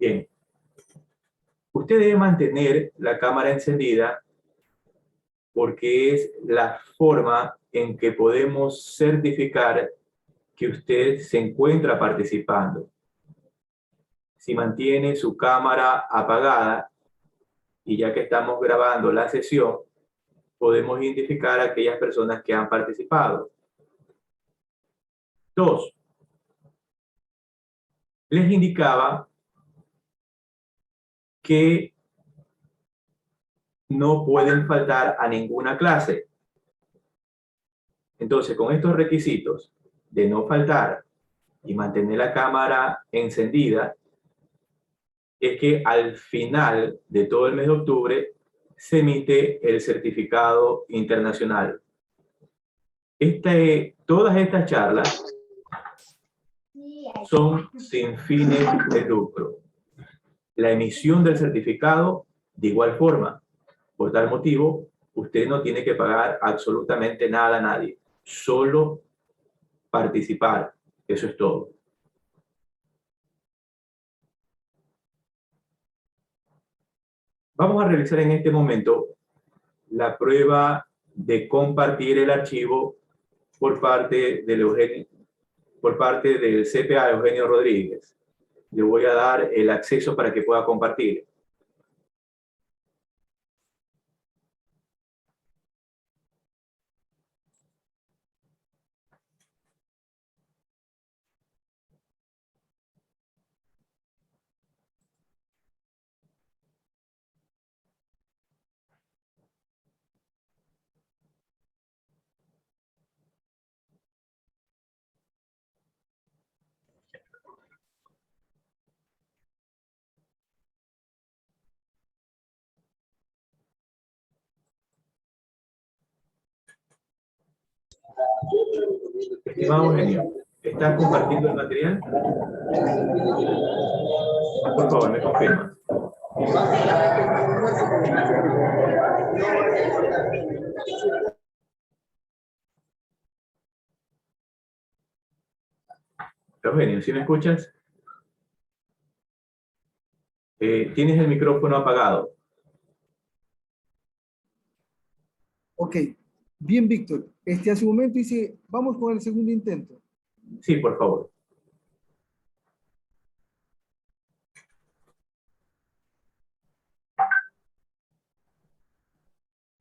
Bien. Usted debe mantener la cámara encendida porque es la forma en que podemos certificar que usted se encuentra participando. Si mantiene su cámara apagada, y ya que estamos grabando la sesión, podemos identificar a aquellas personas que han participado. 2. Les indicaba que no pueden faltar a ninguna clase. Entonces, con estos requisitos de no faltar y mantener la cámara encendida, es que al final de todo el mes de octubre se emite el certificado internacional. Todas estas charlas son sin fines de lucro. La emisión del certificado, de igual forma. Por tal motivo, usted no tiene que pagar absolutamente nada a nadie. Solo participar. Eso es todo. Vamos a realizar en este momento la prueba de compartir el archivo por parte del CPA Eugenio Rodríguez. Le voy a dar el acceso para que pueda compartir. Estimado Eugenio, ¿estás compartiendo el material? Por favor, me confirma. Eugenio, ¿sí me escuchas? Tienes el micrófono apagado. Ok. Bien, Víctor. Hace un momento dice, vamos con el segundo intento. Sí, por favor.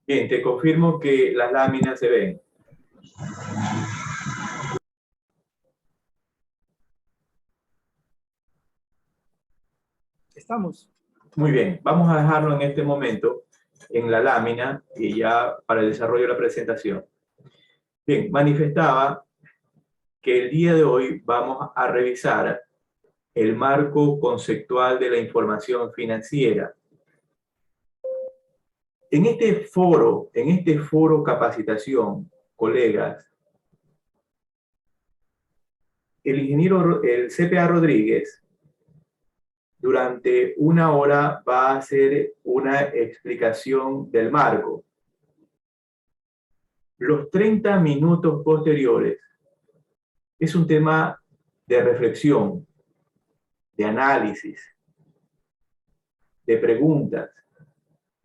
Bien, te confirmo que las láminas se ven. Estamos. Muy bien, vamos a dejarlo en este momento en la lámina y ya para el desarrollo de la presentación. Bien, manifestaba que el día de hoy vamos a revisar el marco conceptual de la información financiera. En este foro capacitación, colegas, el CPA Rodríguez, durante una hora va a hacer una explicación del marco. Los 30 minutos posteriores es un tema de reflexión, de análisis, de preguntas.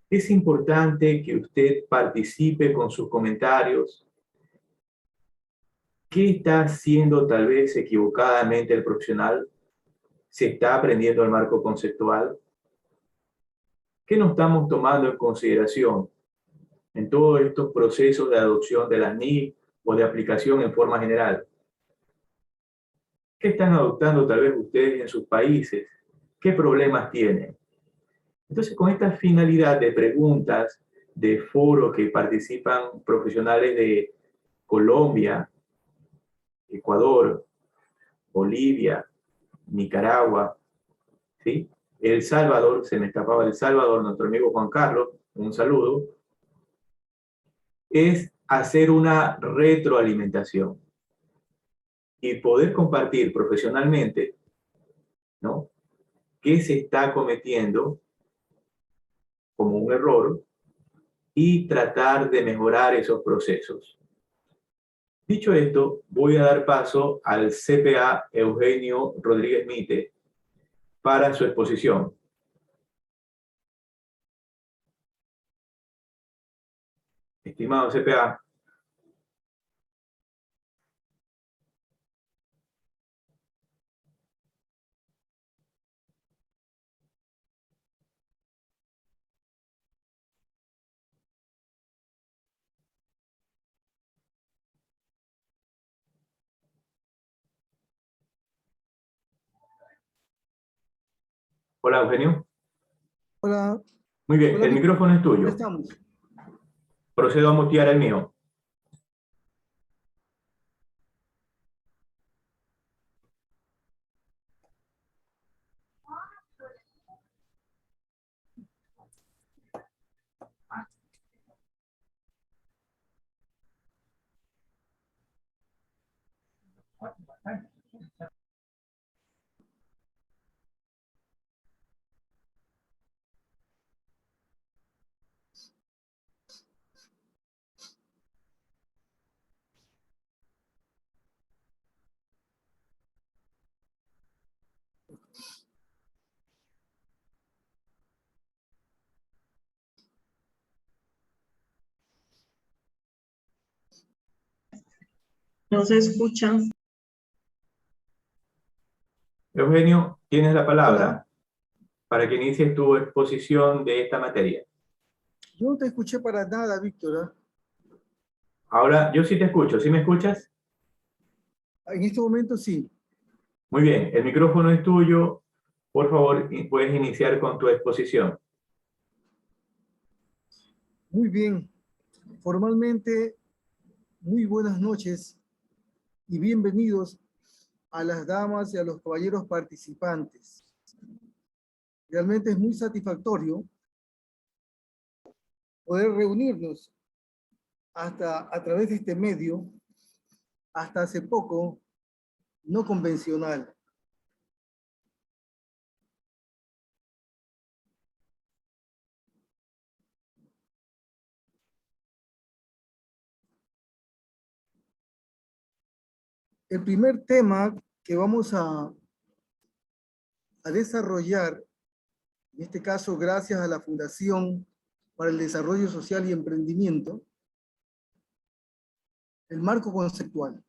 Es importante que usted participe con sus comentarios. ¿Qué está haciendo tal vez equivocadamente el profesional? ¿Se está aprendiendo el marco conceptual? ¿Qué no estamos tomando en consideración en todos estos procesos de adopción de las NIC o de aplicación en forma general? ¿Qué están adoptando tal vez ustedes en sus países? ¿Qué problemas tienen? Entonces, con esta finalidad de preguntas, de foros que participan profesionales de Colombia, Ecuador, Bolivia, Nicaragua, ¿sí? El Salvador, se me escapaba El Salvador, nuestro amigo Juan Carlos, un saludo, es hacer una retroalimentación y poder compartir profesionalmente, ¿no?, qué se está cometiendo como un error y tratar de mejorar esos procesos. Dicho esto, voy a dar paso al CPA Eugenio Rodríguez Mite para su exposición. Estimado CPA. Hola, Eugenio. Hola, Muy bien, hola, el Víctor. micrófono es ¿Cómo tuyo. estamos? Procedo a mutear el mío. No se escucha. Eugenio, tienes la palabra Hola. para que inicies tu exposición de esta materia. Yo no te escuché para nada, Víctor. ¿Ah? Ahora, yo sí te escucho. ¿Sí me escuchas? En este momento sí. Muy bien, el micrófono es tuyo. Por favor, puedes iniciar con tu exposición. Muy bien. Formalmente, muy buenas noches y bienvenidos a las damas y a los caballeros participantes. Realmente es muy satisfactorio poder reunirnos hasta a través de este medio, hasta hace poco, no convencional. El primer tema que vamos a desarrollar, en este caso gracias a la Fundación para el Desarrollo Social y Emprendimiento, el marco conceptual.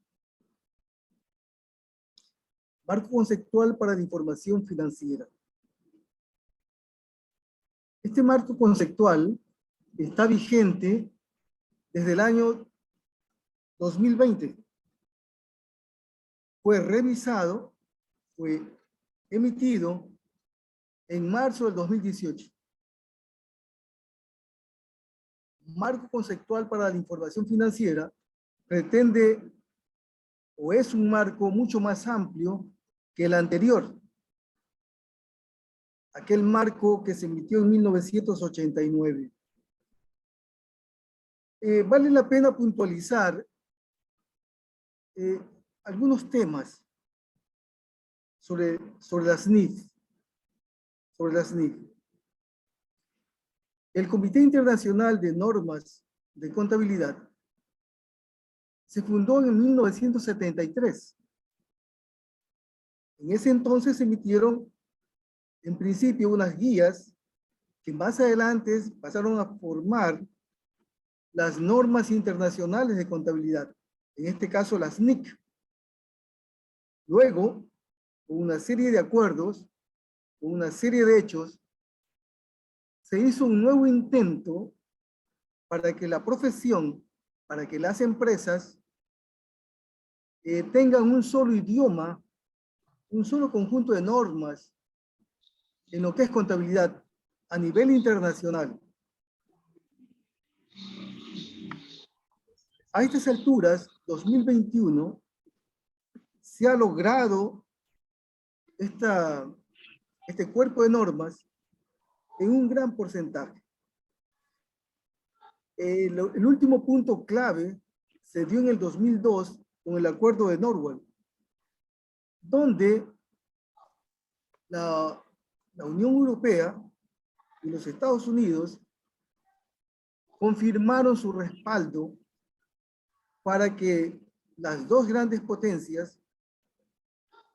Marco conceptual para la información financiera. Este marco conceptual está vigente desde el año 2020. Fue revisado, fue emitido en marzo del 2018. Marco conceptual para la información financiera pretende o es un marco mucho más amplio que el anterior, aquel marco que se emitió en 1989. Vale la pena puntualizar algunos temas sobre las NIF. Sobre las NIF. El Comité Internacional de Normas de Contabilidad se fundó en 1973. En ese entonces se emitieron, en principio, unas guías que más adelante pasaron a formar las normas internacionales de contabilidad, en este caso las NIC. Luego, con una serie de acuerdos, con una serie de hechos, se hizo un nuevo intento para que la profesión, para que las empresas tengan un solo idioma, un solo conjunto de normas en lo que es contabilidad a nivel internacional. A estas alturas, 2021, se ha logrado este cuerpo de normas en un gran porcentaje. El último punto clave se dio en el 2002 con el acuerdo de Norwell, donde la Unión Europea y los Estados Unidos confirmaron su respaldo para que las dos grandes potencias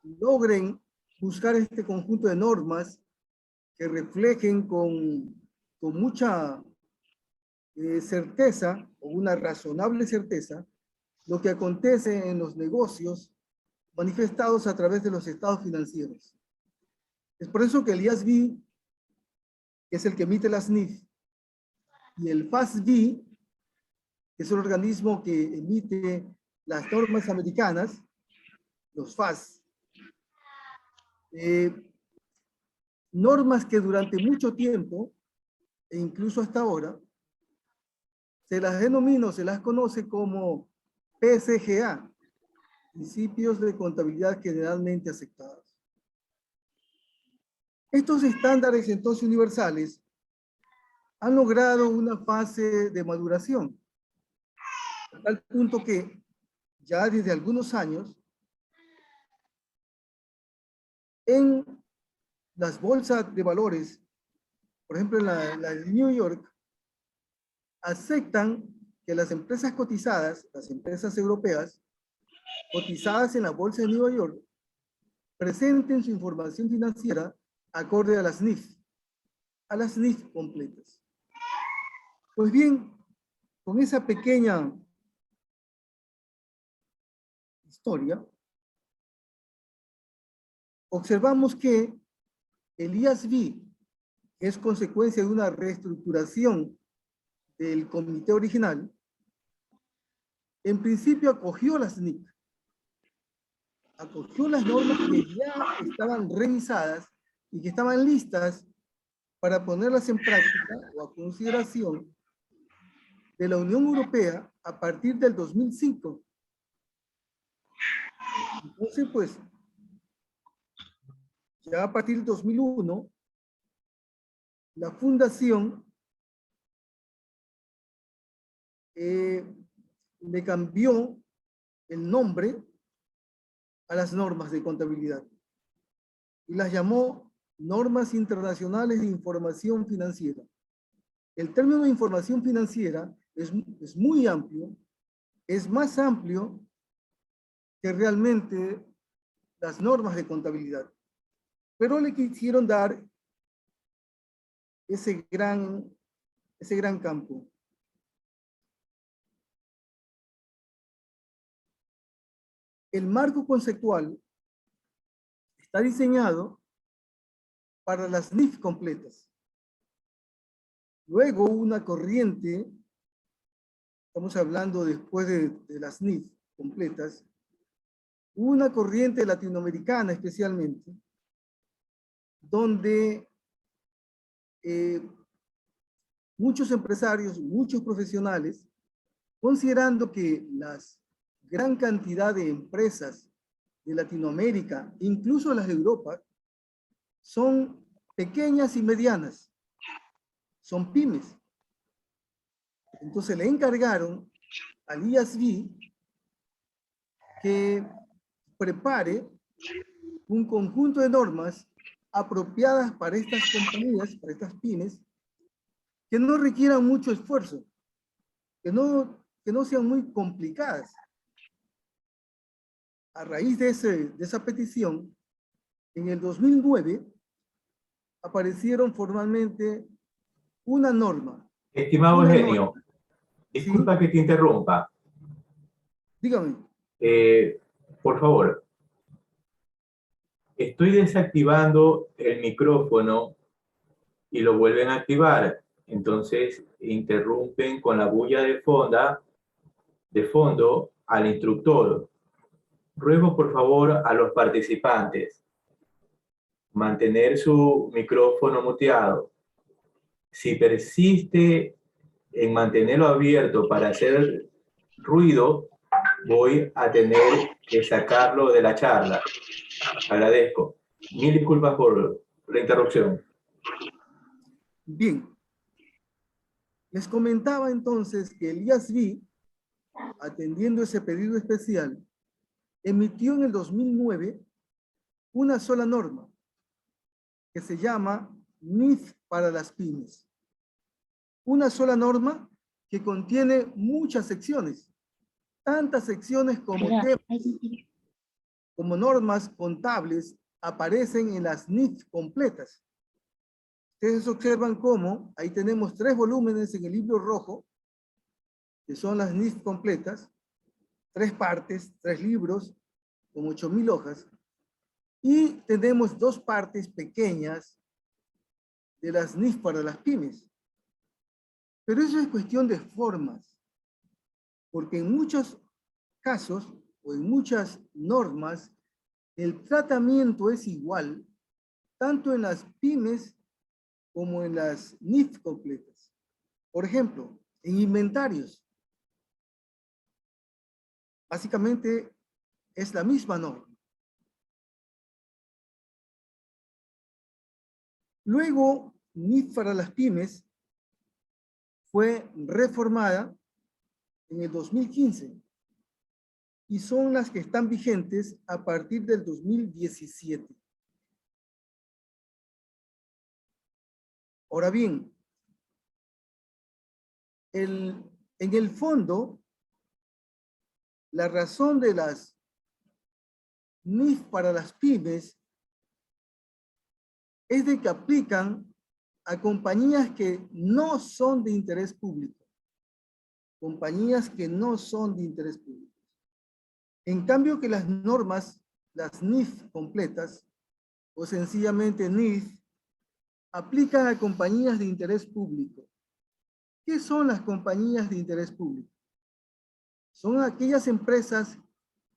logren buscar este conjunto de normas que reflejen con mucha certeza, o una razonable certeza, lo que acontece en los negocios manifestados a través de los estados financieros. Es por eso que el IASB, que es el que emite la SNIF, y el FASB, que es el organismo que emite las normas americanas, los FAS, normas que durante mucho tiempo, e incluso hasta ahora, se las denomina, se las conoce como PCGA, Principios de Contabilidad Generalmente Aceptados. Estos estándares entonces universales han logrado una fase de maduración, a tal punto que ya desde algunos años, en las bolsas de valores, por ejemplo en la de New York, aceptan que las empresas cotizadas, las empresas europeas, cotizadas en la bolsa de Nueva York, presenten su información financiera acorde a las NIF completas. Pues bien, con esa pequeña historia, observamos que el IASB, que es consecuencia de una reestructuración del comité original, en principio acogió las NIF, acogió las normas que ya estaban revisadas y que estaban listas para ponerlas en práctica o a consideración de la Unión Europea a partir del 2005. Entonces, pues, ya a partir del 2001, la fundación le cambió el nombre a las normas de contabilidad y las llamó Normas Internacionales de Información Financiera. El término de información financiera es muy amplio, es más amplio que realmente las normas de contabilidad, pero le quisieron dar ese gran campo. El marco conceptual está diseñado para las NIF completas. Luego una corriente, estamos hablando después de las NIF completas, una corriente latinoamericana especialmente, donde muchos empresarios, muchos profesionales, considerando que la gran cantidad de empresas de Latinoamérica, incluso las de Europa, son pequeñas y medianas, son pymes. Entonces le encargaron al IASB que prepare un conjunto de normas apropiadas para estas compañías, para estas pymes, que no requieran mucho esfuerzo, que no sean muy complicadas. A raíz de esa petición, en el 2009, aparecieron formalmente una norma. Estimado Eugenio, disculpa que te interrumpa. Dígame. Por favor, estoy desactivando el micrófono y lo vuelven a activar. Entonces interrumpen con la bulla de fondo al instructor. Ruego por favor a los participantes mantener su micrófono muteado. Si persiste en mantenerlo abierto para hacer ruido, voy a tener que sacarlo de la charla. Agradezco. Mil disculpas por la interrupción. Bien. Les comentaba entonces que el IASB, atendiendo ese pedido especial, emitió en el 2009 una sola norma que se llama NIF para las pymes. Una sola norma que contiene muchas secciones, tantas secciones como normas contables, aparecen en las NIF completas. Ustedes observan cómo ahí tenemos 3 volúmenes en el libro rojo, que son las NIF completas, 3 partes, 3 libros, con 8.000 hojas, y tenemos 2 partes pequeñas de las NIF para las pymes. Pero eso es cuestión de formas, porque en muchos casos o en muchas normas, el tratamiento es igual, tanto en las pymes como en las NIF completas. Por ejemplo, en inventarios, básicamente es la misma norma. Luego, NIF para las pymes fue reformada en el 2015 y son las que están vigentes a partir del 2017. Ahora bien, en el fondo, la razón de las NIF para las pymes es de que aplican a compañías que no son de interés público. Compañías que no son de interés público. En cambio que las normas, las NIF completas, o sencillamente NIF, aplican a compañías de interés público. ¿Qué son las compañías de interés público? Son aquellas empresas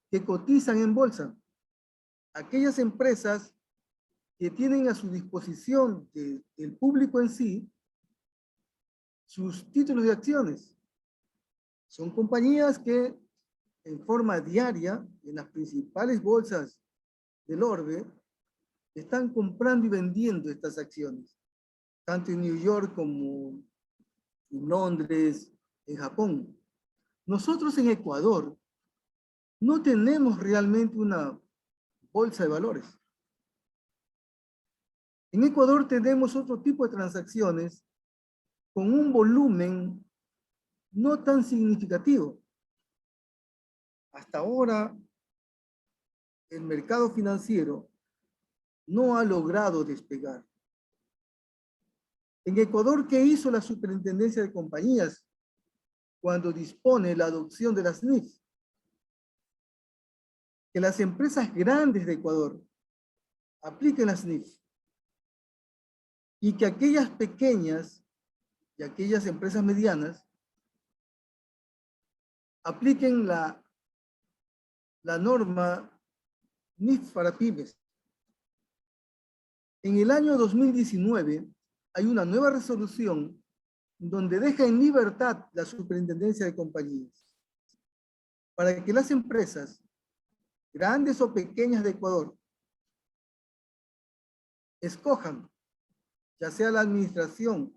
que cotizan en bolsa, aquellas empresas que tienen a su disposición del público en sí sus títulos de acciones. Son compañías que en forma diaria en las principales bolsas del orbe están comprando y vendiendo estas acciones, tanto en New York como en Londres, en Japón. Nosotros en Ecuador no tenemos realmente una bolsa de valores. En Ecuador tenemos otro tipo de transacciones con un volumen no tan significativo. Hasta ahora, el mercado financiero no ha logrado despegar. En Ecuador, ¿qué hizo la Superintendencia de Compañías cuando dispone la adopción de las NIF? Que las empresas grandes de Ecuador apliquen las NIF y que aquellas pequeñas y aquellas empresas medianas apliquen la norma NIF para pymes. En el año 2019 hay una nueva resolución donde deja en libertad la Superintendencia de Compañías para que las empresas, grandes o pequeñas de Ecuador, escojan, ya sea la administración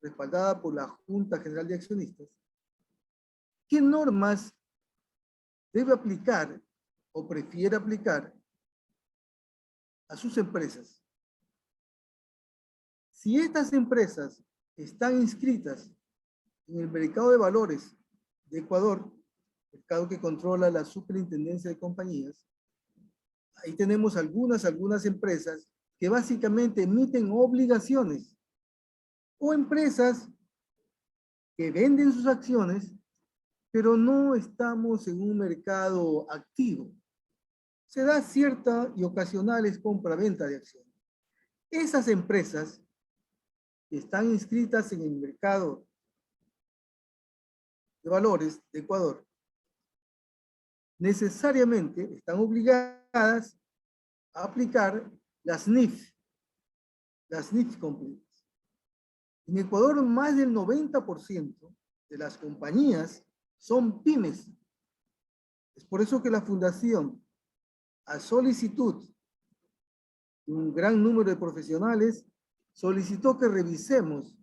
respaldada por la Junta General de Accionistas, qué normas debe aplicar o prefiere aplicar a sus empresas. Si estas empresas están inscritas en el mercado de valores de Ecuador, mercado que controla la Superintendencia de Compañías, ahí tenemos algunas empresas que básicamente emiten obligaciones o empresas que venden sus acciones, pero no estamos en un mercado activo. Se da cierta y ocasionales compra-venta de acciones. Esas empresas que están inscritas en el mercado de valores de Ecuador necesariamente están obligadas a aplicar las NIF completas. En Ecuador, más del 90% de las compañías son pymes. Es por eso que la Fundación, a solicitud de un gran número de profesionales, solicitó que revisemos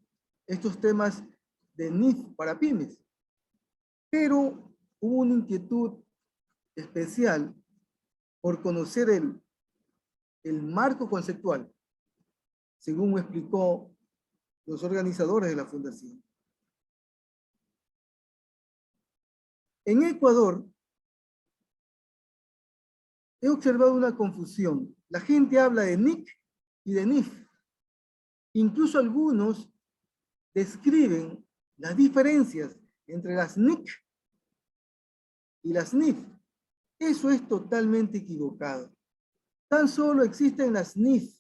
estos temas de NIF para pymes. Pero hubo una inquietud especial por conocer el marco conceptual, según me explicó los organizadores de la fundación. En Ecuador, he observado una confusión. La gente habla de NIC y de NIF. Incluso algunos describen las diferencias entre las NIC y las NIF. Eso es totalmente equivocado. Tan solo existen las NIF.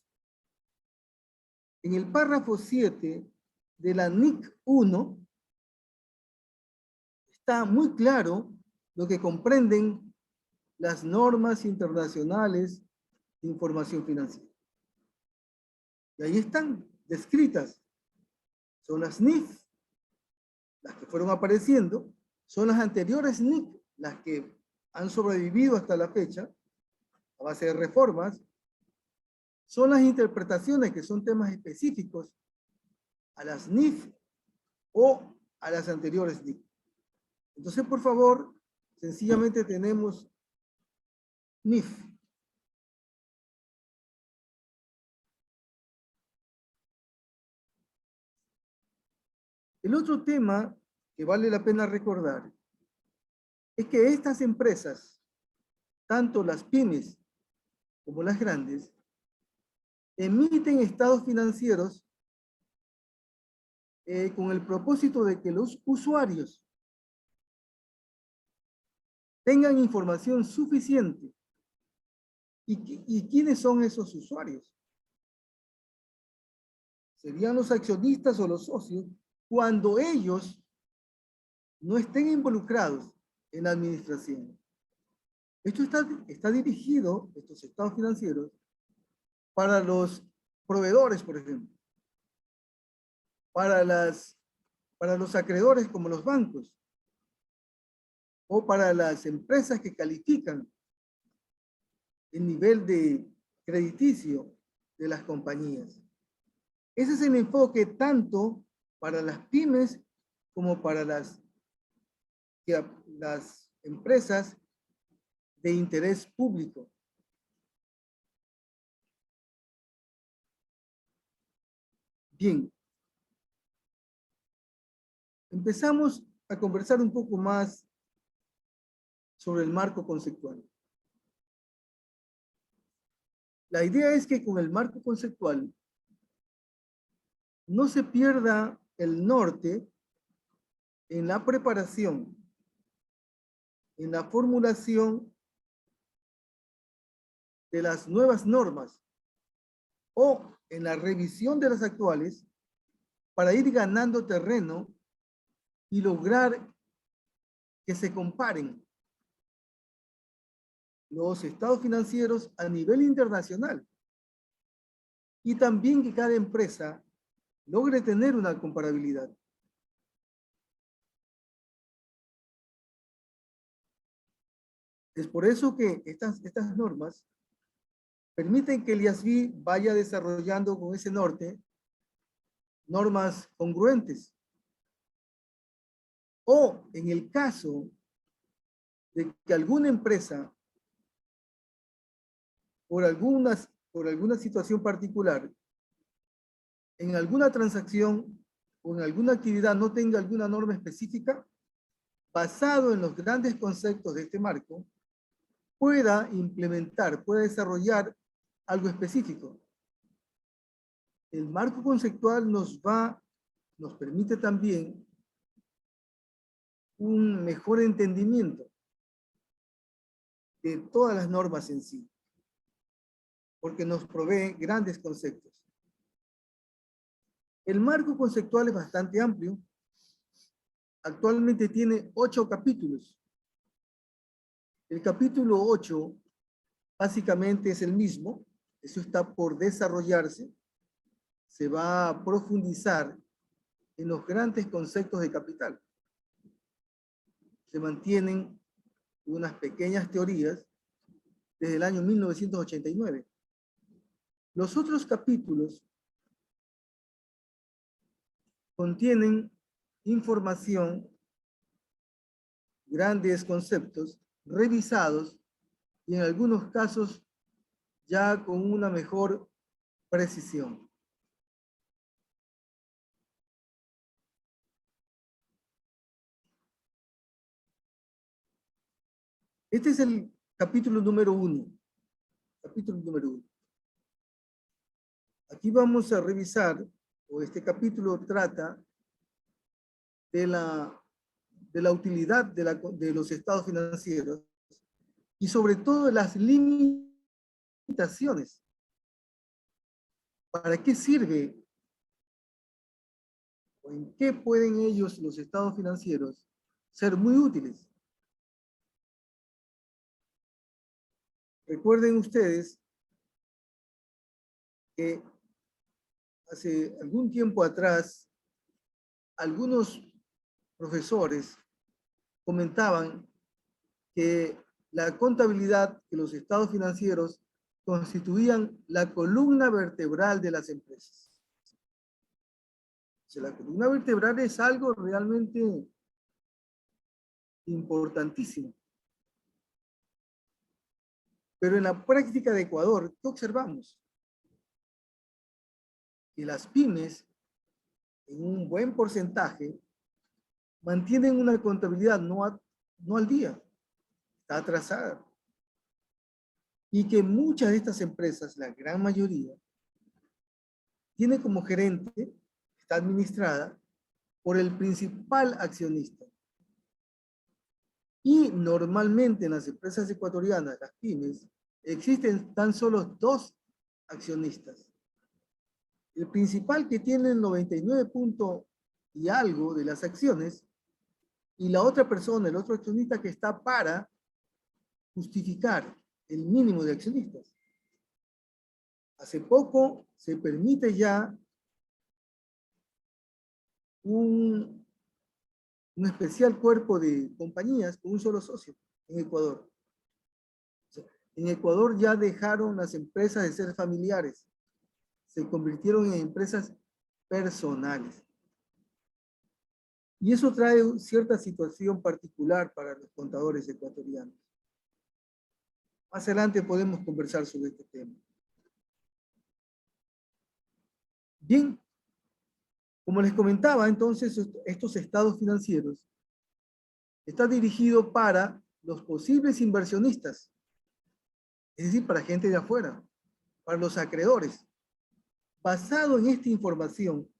En el párrafo 7 de la NIC 1 está muy claro lo que comprenden las normas internacionales de información financiera. Y ahí están descritas. Son las NIF, las que fueron apareciendo, son las anteriores NIC, las que han sobrevivido hasta la fecha, a base de reformas, son las interpretaciones que son temas específicos a las NIF o a las anteriores NIF. Entonces, por favor, sencillamente tenemos NIF. El otro tema que vale la pena recordar es que estas empresas, tanto las pymes como las grandes, emiten estados financieros con el propósito de que los usuarios tengan información suficiente. ¿Y quiénes son esos usuarios? Serían los accionistas o los socios cuando ellos no estén involucrados en la administración. Esto está dirigido, estos estados financieros, para los proveedores, por ejemplo, para los acreedores como los bancos, o para las empresas que califican el nivel de crediticio de las compañías. Ese es el enfoque tanto para las pymes como para las empresas de interés público. Bien, empezamos a conversar un poco más sobre el marco conceptual. La idea es que con el marco conceptual no se pierda el norte en la preparación, en la formulación de las nuevas normas o en la revisión de las actuales para ir ganando terreno y lograr que se comparen los estados financieros a nivel internacional y también que cada empresa logre tener una comparabilidad. Es por eso que estas normas permiten que el IASB vaya desarrollando con ese norte normas congruentes. O en el caso de que alguna empresa, por alguna situación particular, en alguna transacción o en alguna actividad no tenga alguna norma específica, basado en los grandes conceptos de este marco, pueda implementar, pueda desarrollar algo específico. El marco conceptual nos permite también un mejor entendimiento de todas las normas en sí, porque nos provee grandes conceptos. El marco conceptual es bastante amplio. Actualmente tiene 8 capítulos. El capítulo 8 básicamente es el mismo. Eso está por desarrollarse. Se va a profundizar en los grandes conceptos de capital. Se mantienen unas pequeñas teorías desde el año 1989. Los otros capítulos contienen información, grandes conceptos, revisados y en algunos casos ya con una mejor precisión. Este es el capítulo número 1. capítulo número 1. Aquí vamos a revisar, o este capítulo trata de la utilidad de los estados financieros y sobre todo de las limitaciones. ¿Para qué sirve o en qué pueden ellos, los estados financieros, ser muy útiles? Recuerden ustedes que hace algún tiempo atrás, algunos profesores comentaban que la contabilidad y los estados financieros constituían la columna vertebral de las empresas. O sea, la columna vertebral es algo realmente importantísimo. Pero en la práctica de Ecuador, ¿qué observamos? Que las pymes, en un buen porcentaje, mantienen una contabilidad no al día, está atrasada. Y que muchas de estas empresas, la gran mayoría, tiene como gerente, está administrada por el principal accionista. Y normalmente en las empresas ecuatorianas, las pymes, existen tan solo 2 accionistas. El principal, que tiene el 99 y algo de las acciones, y la otra persona, el otro accionista, que está para justificar el mínimo de accionistas. Hace poco se permite ya un especial cuerpo de compañías con un solo socio en Ecuador. O sea, en Ecuador ya dejaron las empresas de ser familiares, se convirtieron en empresas personales. Y eso trae cierta situación particular para los contadores ecuatorianos. Más adelante podemos conversar sobre este tema. Bien, como les comentaba, entonces estos estados financieros están dirigidos para los posibles inversionistas, es decir, para gente de afuera, para los acreedores. Basado en esta información,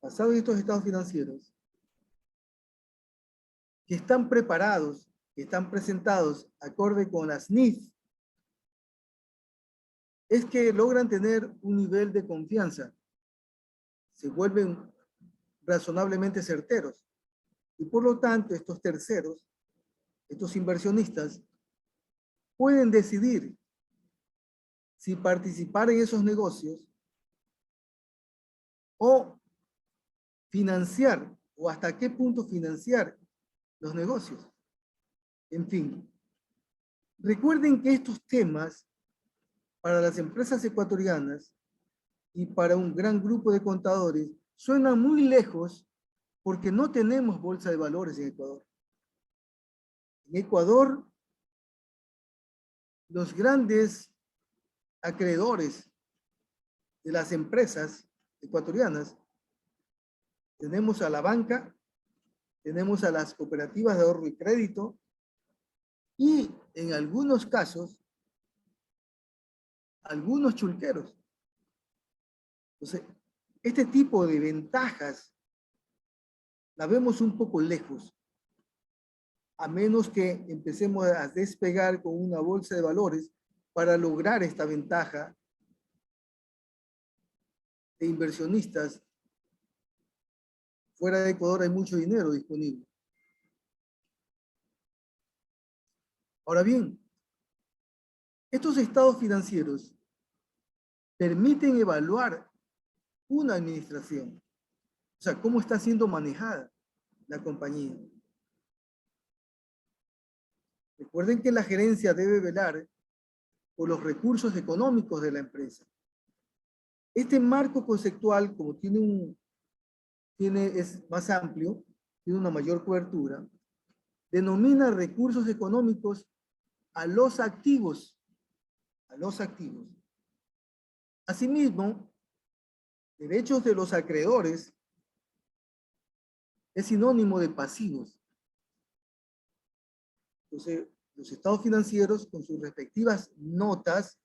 basado en estos estados financieros, que están preparados, que están presentados acorde con las NIF, es que logran tener un nivel de confianza, se vuelven razonablemente certeros. Y por lo tanto, estos terceros, estos inversionistas, pueden decidir si participar en esos negocios o financiar, o hasta qué punto financiar los negocios. En fin, recuerden que estos temas para las empresas ecuatorianas y para un gran grupo de contadores suenan muy lejos porque no tenemos bolsa de valores en Ecuador. En Ecuador, los grandes acreedores de las empresas ecuatorianas, tenemos a la banca, tenemos a las cooperativas de ahorro y crédito y en algunos casos, algunos chulqueros. Entonces, este tipo de ventajas la vemos un poco lejos, a menos que empecemos a despegar con una bolsa de valores para lograr esta ventaja de inversionistas. Fuera de Ecuador hay mucho dinero disponible. Ahora bien, estos estados financieros permiten evaluar una administración, o sea, cómo está siendo manejada la compañía. Recuerden que la gerencia debe velar por los recursos económicos de la empresa. Este marco conceptual, como es más amplio, tiene una mayor cobertura, denomina recursos económicos a los activos. Asimismo, derechos de los acreedores es sinónimo de pasivos. Entonces, Los estados financieros, con sus respectivas notas,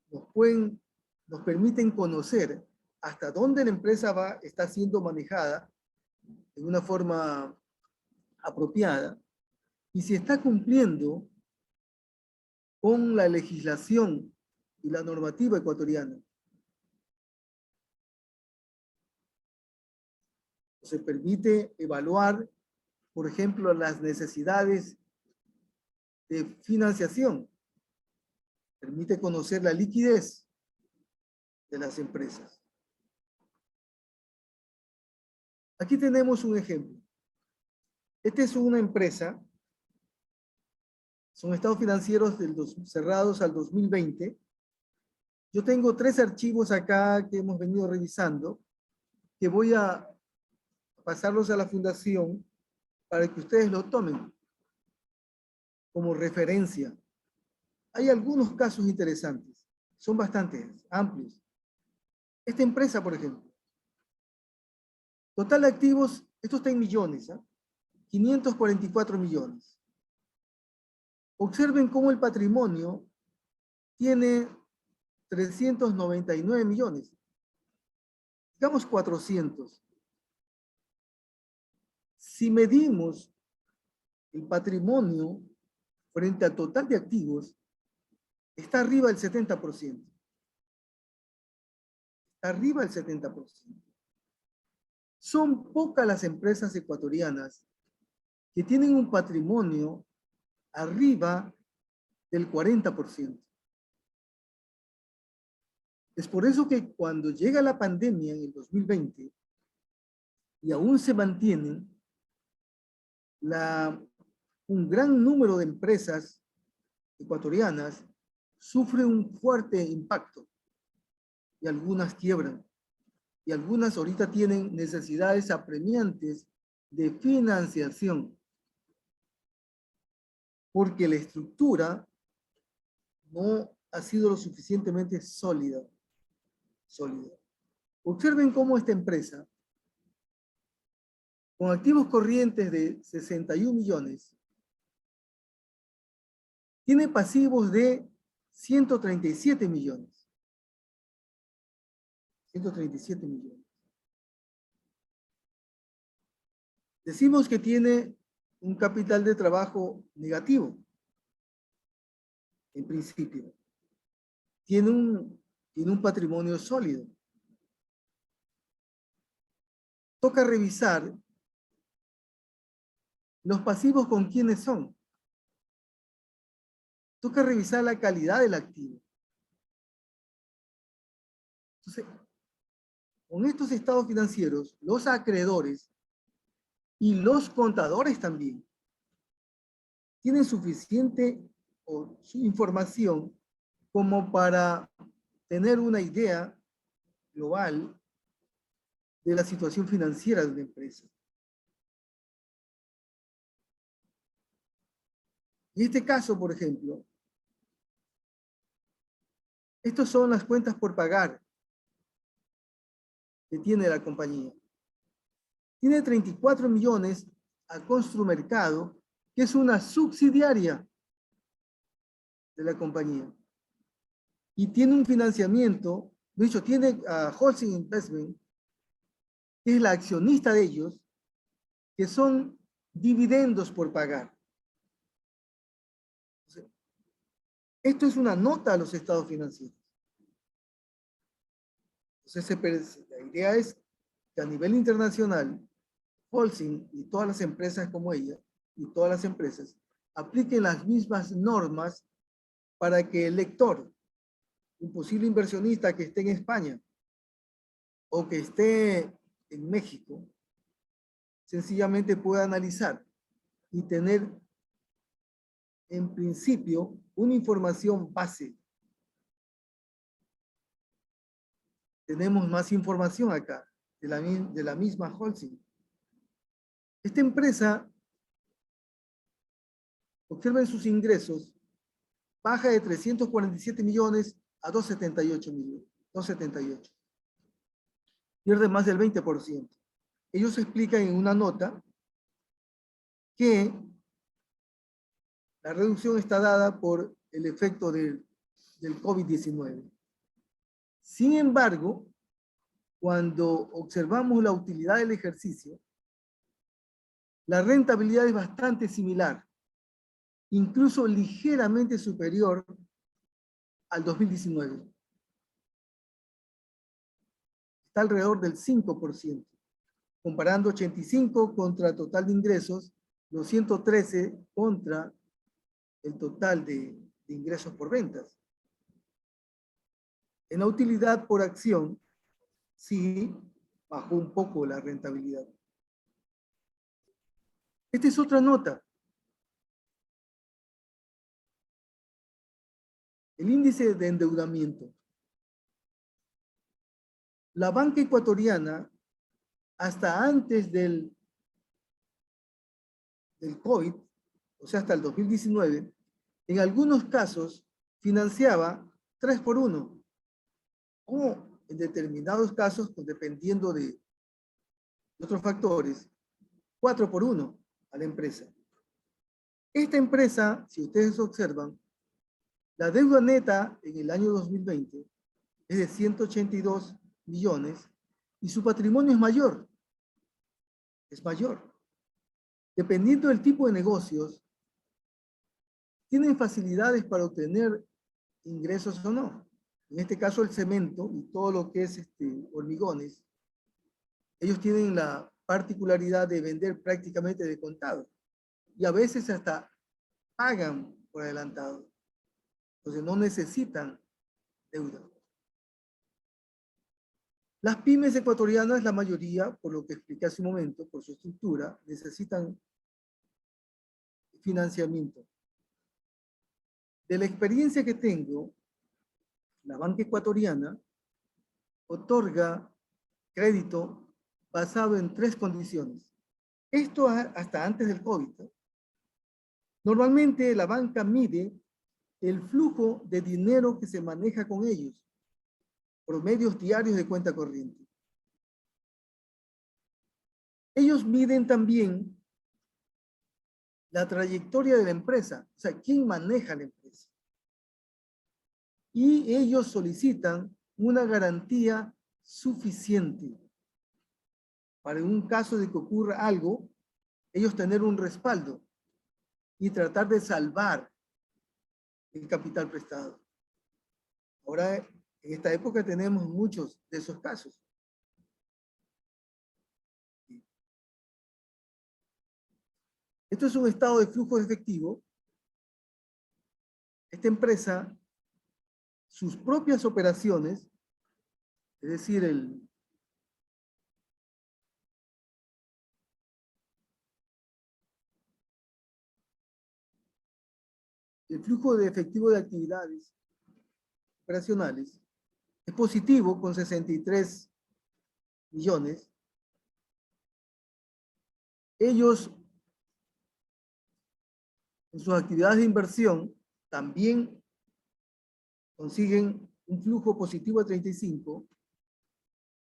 nos permiten conocer hasta dónde la empresa está siendo manejada en una forma apropiada y si está cumpliendo con la legislación y la normativa ecuatoriana. Se permite evaluar, por ejemplo, las necesidades de financiación. Permite conocer la liquidez de las empresas. Aquí tenemos un ejemplo. Esta es una empresa, son estados financieros cerrados al 2020. Yo tengo 3 archivos acá que hemos venido revisando, que voy a pasarlos a la fundación para que ustedes lo tomen como referencia. Hay algunos casos interesantes, son bastante amplios. Esta empresa, por ejemplo, total de activos, esto está en millones, 544 millones. Observen cómo el patrimonio tiene 399 millones. Digamos 400. Si medimos el patrimonio frente al total de activos, está arriba del 70%. Está arriba del 70%. Son pocas las empresas ecuatorianas que tienen un patrimonio arriba del 40%. Es por eso que cuando llega la pandemia en el 2020 y aún se mantienen, un gran número de empresas ecuatorianas sufre un fuerte impacto y algunas quiebran y algunas ahorita tienen necesidades apremiantes de financiación porque la estructura no ha sido lo suficientemente sólida. Observen cómo esta empresa, con activos corrientes de 61 millones, tiene pasivos de 137 millones. 137 millones. Decimos que tiene un capital de trabajo negativo, en principio. Tiene un patrimonio sólido. Toca revisar los pasivos con quiénes son. Toca revisar la calidad del activo. Entonces, con estos estados financieros, los acreedores y los contadores también tienen suficiente información como para tener una idea global de la situación financiera de una empresa. En este caso, por ejemplo, estas son las cuentas por pagar que tiene la compañía. Tiene 34 millones a Construmercado, que es una subsidiaria de la compañía. Y tiene un financiamiento, de hecho, tiene a Holcim Investment, que es la accionista de ellos, que son dividendos por pagar. Esto es una nota a los estados financieros. Entonces, la idea es que a nivel internacional, Holcim y todas las empresas como ella, y todas las empresas, apliquen las mismas normas para que el lector, un posible inversionista que esté en España o que esté en México, sencillamente pueda analizar y tener, en principio, una información base. Tenemos más información acá, de la misma Holcim. Esta empresa, observen sus ingresos, baja de 347 millones a 278 millones. 278. Pierde más del 20%. Ellos explican en una nota que La reducción está dada por el efecto del COVID-19. Sin embargo, cuando observamos la utilidad del ejercicio, la rentabilidad es bastante similar, incluso ligeramente superior al 2019. Está alrededor del 5%, comparando 85 contra total de ingresos, los 113 contra el total de ingresos por ventas. En la utilidad por acción, sí bajó un poco la rentabilidad. Esta es otra nota. El índice de endeudamiento. La banca ecuatoriana, hasta antes del COVID, o sea, hasta el 2019, en algunos casos financiaba 3x1, o en determinados casos, pues, dependiendo de otros factores, 4x1 a la empresa. Esta empresa, si ustedes observan, la deuda neta en el año 2020 es de 182 millones y su patrimonio es mayor. Es mayor. Dependiendo del tipo de negocios, tienen facilidades para obtener ingresos o no. En este caso, el cemento y todo lo que es hormigones, ellos tienen la particularidad de vender prácticamente de contado y a veces hasta pagan por adelantado. Entonces no necesitan deuda. Las pymes ecuatorianas, la mayoría, por lo que expliqué hace un momento, por su estructura, necesitan financiamiento. De la experiencia que tengo, la banca ecuatoriana otorga crédito basado en 3 condiciones. Esto hasta antes del COVID. Normalmente la banca mide el flujo de dinero que se maneja con ellos, promedios diarios de cuenta corriente. Ellos miden también la trayectoria de la empresa, o sea, quién maneja la empresa. Y ellos solicitan una garantía suficiente para en un caso de que ocurra algo, ellos tener un respaldo y tratar de salvar el capital prestado. Ahora, en esta época tenemos muchos de esos casos. Esto es un estado de flujo de efectivo. Esta empresa, sus propias operaciones, es decir, el flujo de efectivo de actividades operacionales es positivo con 63 millones. Ellos, en sus actividades de inversión, también consiguen un flujo positivo de 35,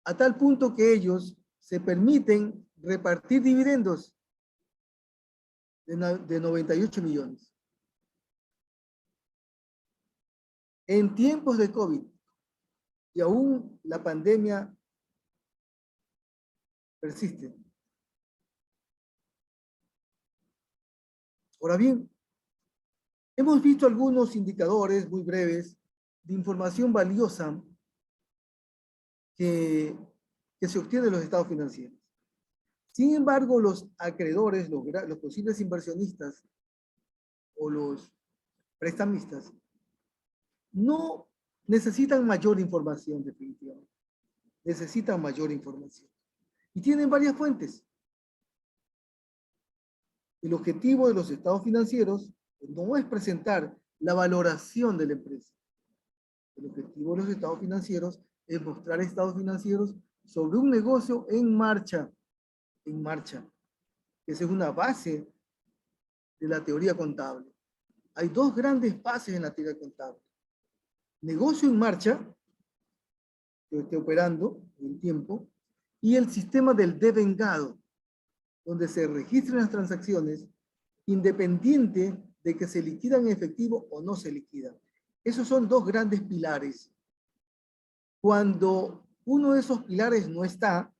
a tal punto que ellos se permiten repartir dividendos de 98 millones. En tiempos de COVID, y aún la pandemia persiste. Ahora bien, hemos visto algunos indicadores muy breves de información valiosa que se obtiene de los estados financieros. Sin embargo, los acreedores, los posibles inversionistas o los prestamistas no necesitan mayor información definitivamente. Necesitan mayor información. Y tienen varias fuentes. El objetivo de los estados financieros no es presentar la valoración de la empresa. El objetivo de los estados financieros es mostrar estados financieros sobre un negocio en marcha. En marcha. Esa es una base de la teoría contable. Hay 2 grandes bases en la teoría contable. Negocio en marcha, que esté operando en tiempo, y el sistema del devengado, donde se registran las transacciones independiente de que se liquidan en efectivo o no se liquidan. Esos son dos grandes pilares. Cuando uno de esos pilares no está,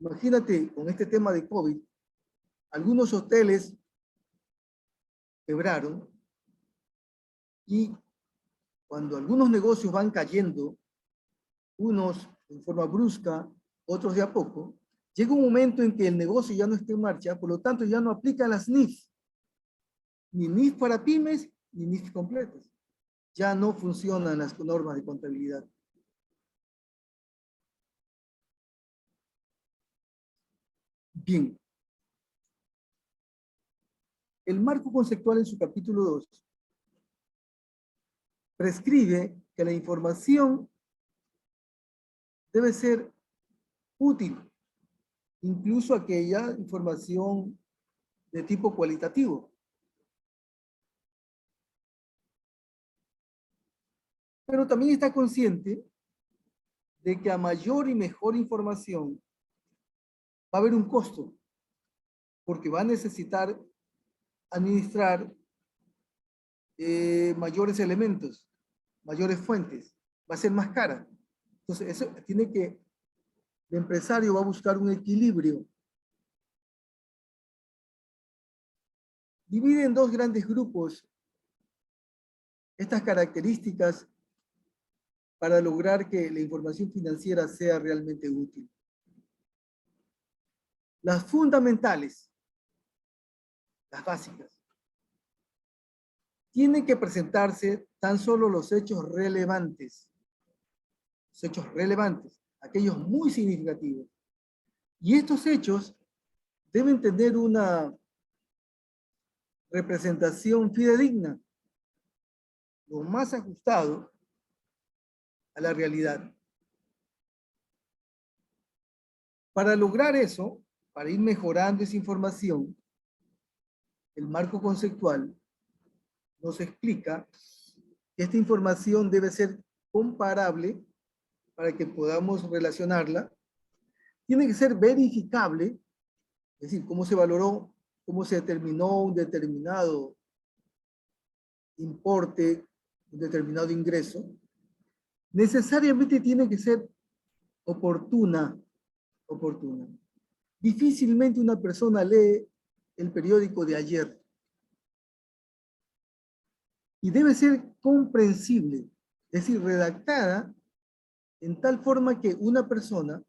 imagínate con este tema de COVID, algunos hoteles quebraron y cuando algunos negocios van cayendo, unos en forma brusca, otros de a poco, llega un momento en que el negocio ya no está en marcha, por lo tanto ya no aplican las NIF, ni NIF para pymes, ni NIF completas. Ya no funcionan las normas de contabilidad. Bien. El marco conceptual en su capítulo 2 prescribe que la información debe ser útil, incluso aquella información de tipo cualitativo. Pero también está consciente de que a mayor y mejor información va a haber un costo, porque va a necesitar administrar mayores elementos, mayores fuentes, va a ser más cara. Entonces, eso tiene que, el empresario va a buscar un equilibrio. Divide en dos grandes grupos estas características para lograr que la información financiera sea realmente útil. Las fundamentales, las básicas, tienen que presentarse tan solo los hechos relevantes, aquellos muy significativos. Y estos hechos deben tener una representación fidedigna, lo más ajustado a la realidad. Para lograr eso, para ir mejorando esa información, el marco conceptual nos explica que esta información debe ser comparable para que podamos relacionarla. Tiene que ser verificable, es decir, cómo se valoró, cómo se determinó un determinado importe, un determinado ingreso. Necesariamente tiene que ser oportuna. Difícilmente una persona lee el periódico de ayer. Y debe ser comprensible, es decir, redactada en tal forma que una persona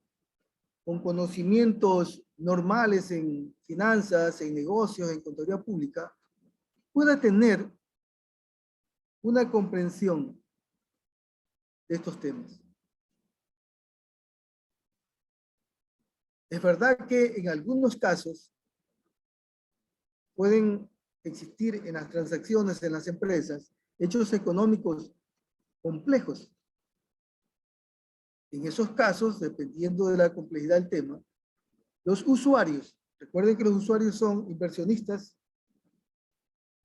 con conocimientos normales en finanzas, en negocios, en contabilidad pública, pueda tener una comprensión de estos temas. Es verdad que en algunos casos pueden existir en las transacciones, en las empresas, hechos económicos complejos. En esos casos, dependiendo de la complejidad del tema, los usuarios, recuerden que los usuarios son inversionistas,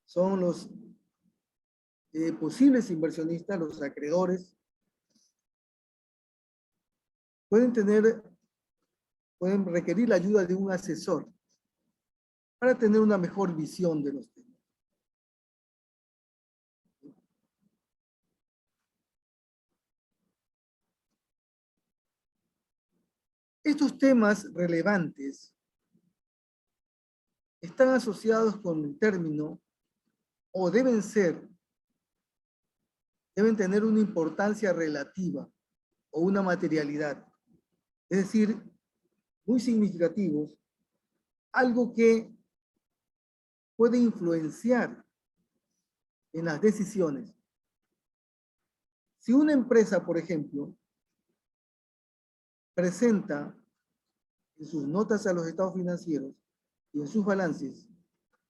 son los posibles inversionistas, los acreedores, pueden requerir la ayuda de un asesor para tener una mejor visión de los temas. Estos temas relevantes están asociados con el término o deben tener una importancia relativa o una materialidad. Es decir, muy significativos, algo que puede influenciar en las decisiones. Si una empresa, por ejemplo, presenta en sus notas a los estados financieros y en sus balances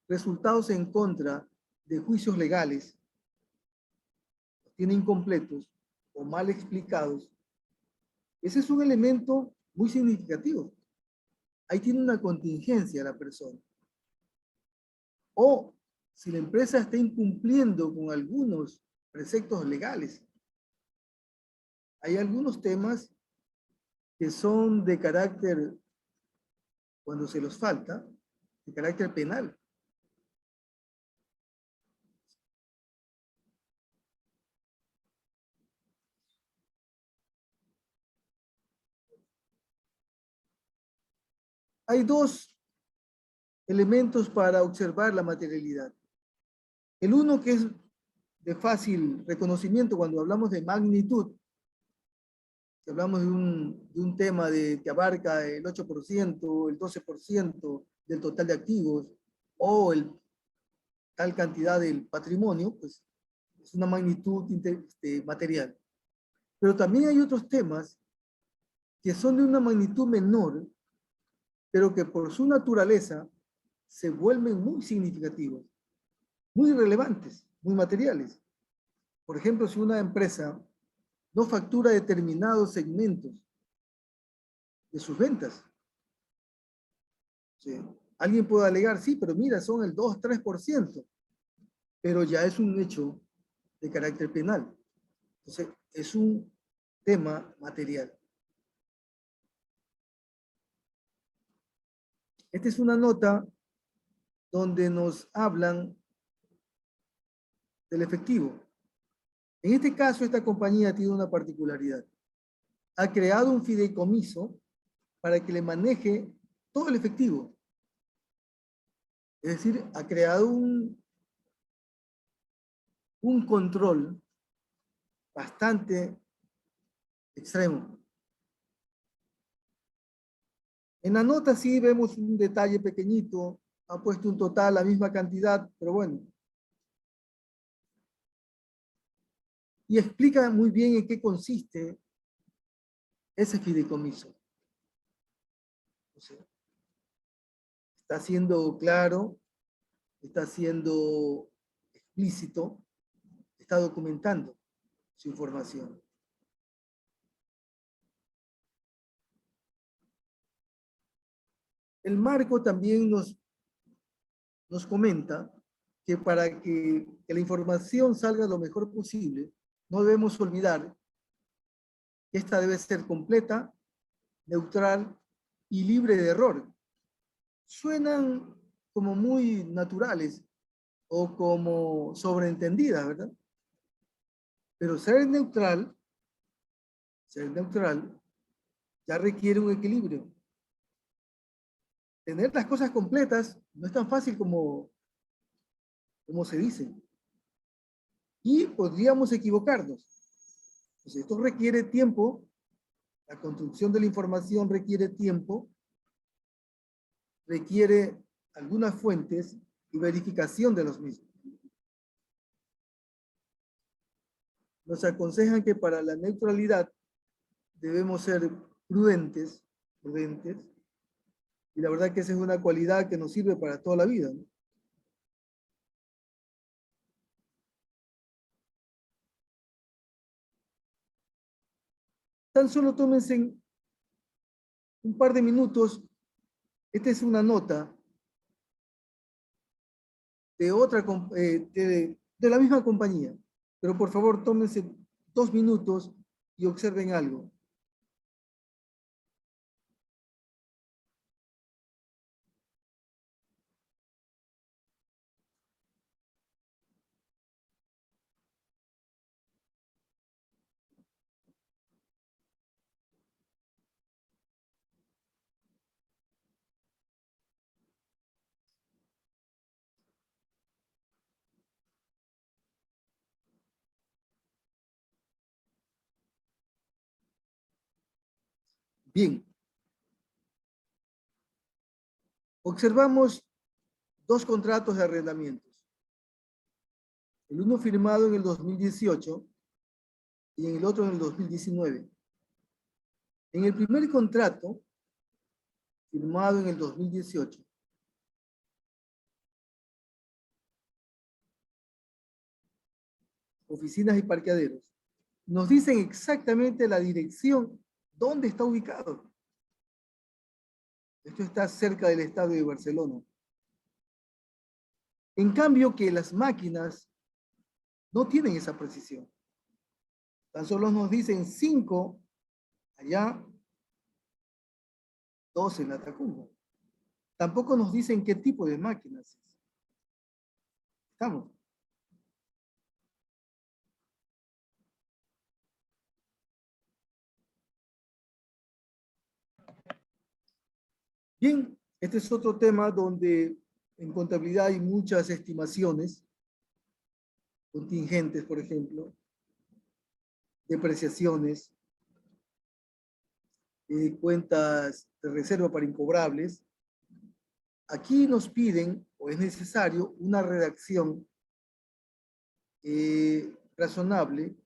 resultados en contra de juicios legales, los tiene incompletos o mal explicados, ese es un elemento muy significativo. Ahí tiene una contingencia la persona. O si la empresa está incumpliendo con algunos preceptos legales. Hay algunos temas que son de carácter, cuando se los falta, de carácter penal. Hay dos elementos para observar la materialidad. El uno, que es de fácil reconocimiento cuando hablamos de magnitud, si hablamos de un tema que abarca el 8%, el 12% del total de activos o tal cantidad del patrimonio, pues es una magnitud material. Pero también hay otros temas que son de una magnitud menor, pero que por su naturaleza se vuelven muy significativos, muy relevantes, muy materiales. Por ejemplo, si una empresa no factura determinados segmentos de sus ventas, ¿sí? Alguien puede alegar, sí, pero mira, son el 2-3%, pero ya es un hecho de carácter penal. Entonces, es un tema material. Esta es una nota donde nos hablan del efectivo. En este caso, esta compañía tiene una particularidad. Ha creado un fideicomiso para que le maneje todo el efectivo. Es decir, ha creado un control bastante extremo. En la nota sí vemos un detalle pequeñito, ha puesto un total, la misma cantidad, pero bueno. Y explica muy bien en qué consiste ese fideicomiso. O sea, está siendo claro, está siendo explícito, está documentando su información. El marco también nos comenta que para que la información salga lo mejor posible, no debemos olvidar que esta debe ser completa, neutral y libre de error. Suenan como muy naturales o como sobreentendidas, ¿verdad? Pero ser neutral ya requiere un equilibrio. Tener las cosas completas no es tan fácil como se dice. Y podríamos equivocarnos. Pues esto requiere tiempo, la construcción de la información requiere tiempo, requiere algunas fuentes y verificación de los mismos. Nos aconsejan que para la neutralidad debemos ser prudentes, y la verdad que esa es una cualidad que nos sirve para toda la vida, ¿no? Tan solo tómense un par de minutos. Esta es una nota de otra, de la misma compañía, pero por favor tómense 2 minutos y observen algo. Bien, observamos 2 contratos de arrendamientos. El uno firmado en el 2018 y en el otro en el 2019. En el primer contrato, firmado en el 2018, oficinas y parqueaderos, nos dicen exactamente la dirección donde está ubicado. Esto está cerca del estadio de Barcelona. En cambio que las máquinas no tienen esa precisión. Tan solo nos dicen 5 allá, 2 en la Tacunga. Tampoco nos dicen qué tipo de máquinas es. ¿Estamos? Bien, Este es otro tema donde en contabilidad hay muchas estimaciones, contingentes, por ejemplo, depreciaciones, cuentas de reserva para incobrables. Aquí nos piden, o es necesario, una redacción razonable,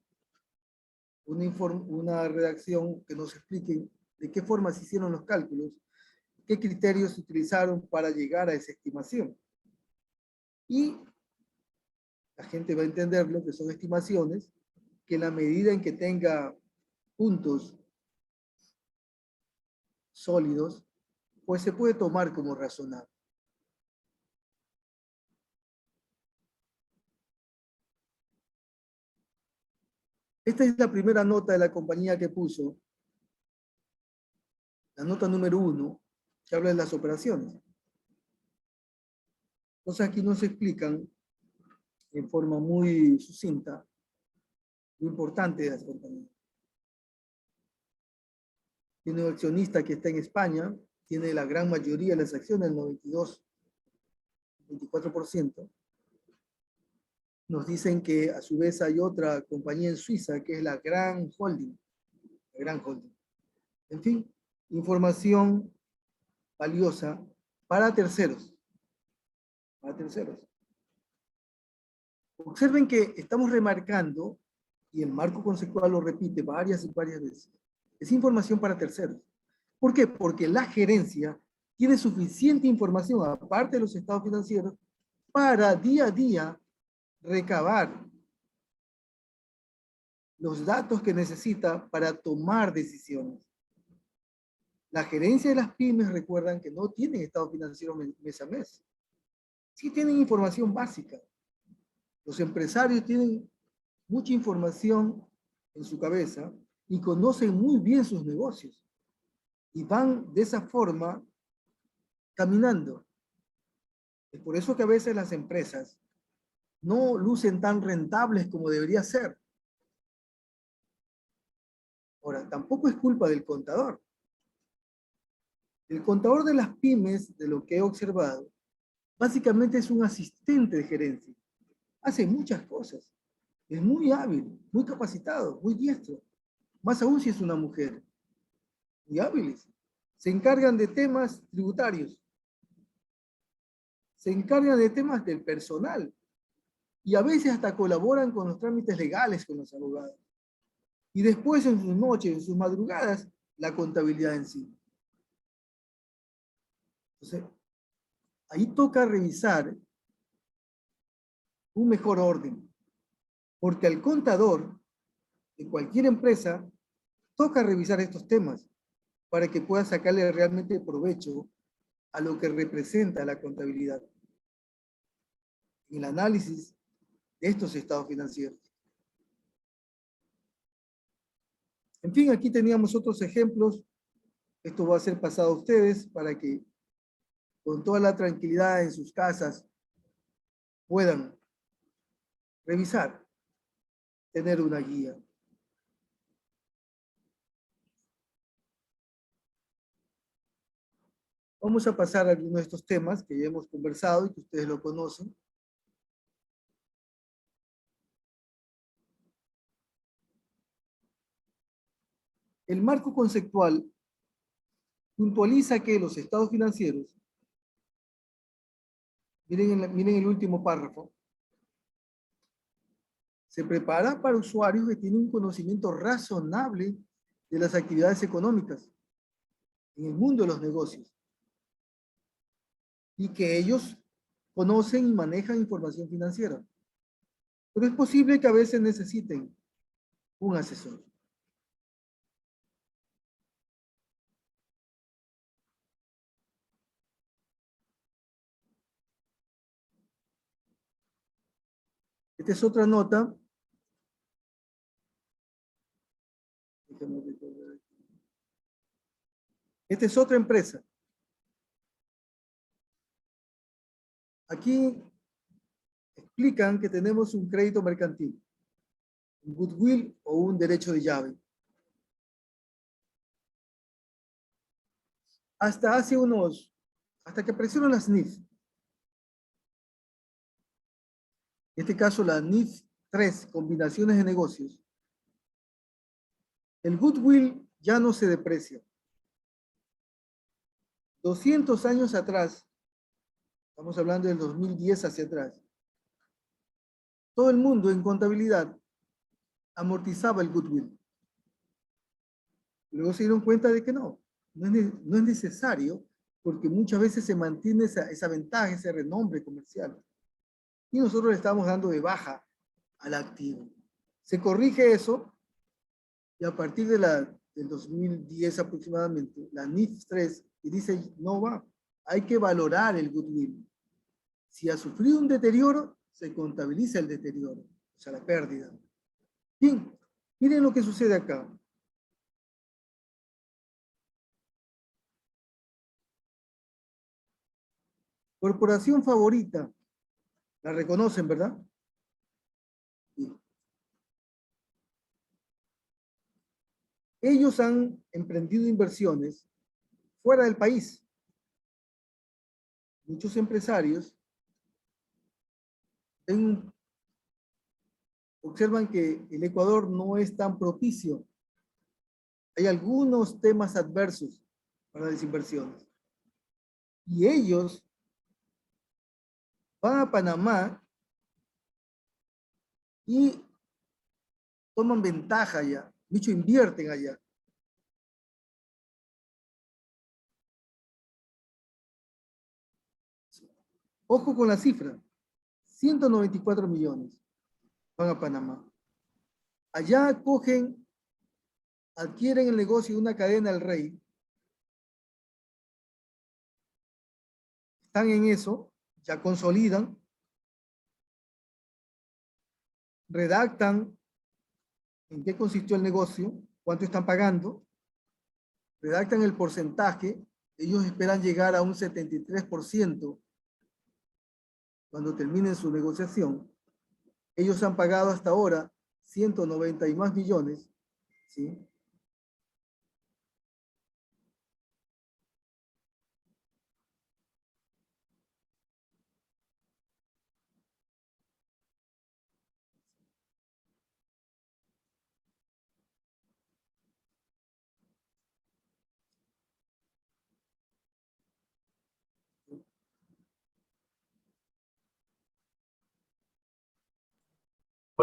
una redacción que nos explique de qué forma se hicieron los cálculos, qué criterios se utilizaron para llegar a esa estimación. Y la gente va a entender lo que son estimaciones, que en la medida en que tenga puntos sólidos, pues se puede tomar como razonable. Esta es la primera nota de la compañía que puso, la nota número 1, que habla de las operaciones. Entonces aquí nos explican en forma muy sucinta lo importante de las compañías. Tiene un accionista que está en España, tiene la gran mayoría de las acciones, el 24%. Nos dicen que a su vez hay otra compañía en Suiza, que es la Gran Holding. La Gran Holding. En fin, información valiosa para terceros. Para terceros. Observen que estamos remarcando, y el marco conceptual lo repite varias y varias veces, es información para terceros. ¿Por qué? Porque la gerencia tiene suficiente información, aparte de los estados financieros, para día a día recabar los datos que necesita para tomar decisiones. La gerencia de las pymes, recuerdan que no tienen estado financiero mes a mes. Sí tienen información básica. Los empresarios tienen mucha información en su cabeza y conocen muy bien sus negocios. Y van de esa forma caminando. Es por eso que a veces las empresas no lucen tan rentables como debería ser. Ahora, tampoco es culpa del contador. El contador de las pymes, de lo que he observado, básicamente es un asistente de gerencia. Hace muchas cosas. Es muy hábil, muy capacitado, muy diestro. Más aún si es una mujer. Muy hábiles. Se encargan de temas tributarios. Se encargan de temas del personal. Y a veces hasta colaboran con los trámites legales con los abogados. Y después en sus noches, en sus madrugadas, la contabilidad en sí. Entonces, ahí toca revisar un mejor orden. Porque al contador de cualquier empresa toca revisar estos temas para que pueda sacarle realmente provecho a lo que representa la contabilidad. El análisis de estos estados financieros. En fin, aquí teníamos otros ejemplos. Esto va a ser pasado a ustedes para que con toda la tranquilidad en sus casas puedan revisar, tener una guía. Vamos a pasar a algunos de estos temas que ya hemos conversado y que ustedes lo conocen. El marco conceptual puntualiza que los estados financieros, miren el último párrafo, se prepara para usuarios que tienen un conocimiento razonable de las actividades económicas en el mundo de los negocios y que ellos conocen y manejan información financiera. Pero es posible que a veces necesiten un asesor. Esta es otra nota. Esta es otra empresa. Aquí explican que tenemos un crédito mercantil, un goodwill o un derecho de llave. Hasta hace unos hasta que aparecieron las NIF. En este caso, la NIF 3, combinaciones de negocios. El goodwill ya no se deprecia. 200 años atrás, estamos hablando del 2010 hacia atrás, todo el mundo en contabilidad amortizaba el goodwill. Luego se dieron cuenta de que no es necesario, porque muchas veces se mantiene esa ventaja, ese renombre comercial. Y nosotros le estamos dando de baja al activo. Se corrige eso y a partir del 2010 aproximadamente, la NIF 3 y dice, no va, hay que valorar el goodwill. Si ha sufrido un deterioro, se contabiliza el deterioro, o sea, la pérdida. Bien, miren lo que sucede acá. Corporación favorita, la reconocen, ¿verdad? Bien. Ellos han emprendido inversiones fuera del país. Muchos empresarios observan que el Ecuador no es tan propicio. Hay algunos temas adversos para las inversiones. Y ellos van a Panamá y toman ventaja allá. Mucho invierten allá. Ojo con la cifra. 194 millones van a Panamá. Allá adquieren el negocio de una cadena El Rey. Están en eso, ya consolidan, redactan en qué consistió el negocio, cuánto están pagando, redactan el porcentaje, ellos esperan llegar a un 73% cuando terminen su negociación. Ellos han pagado hasta ahora 190 y más millones, ¿sí?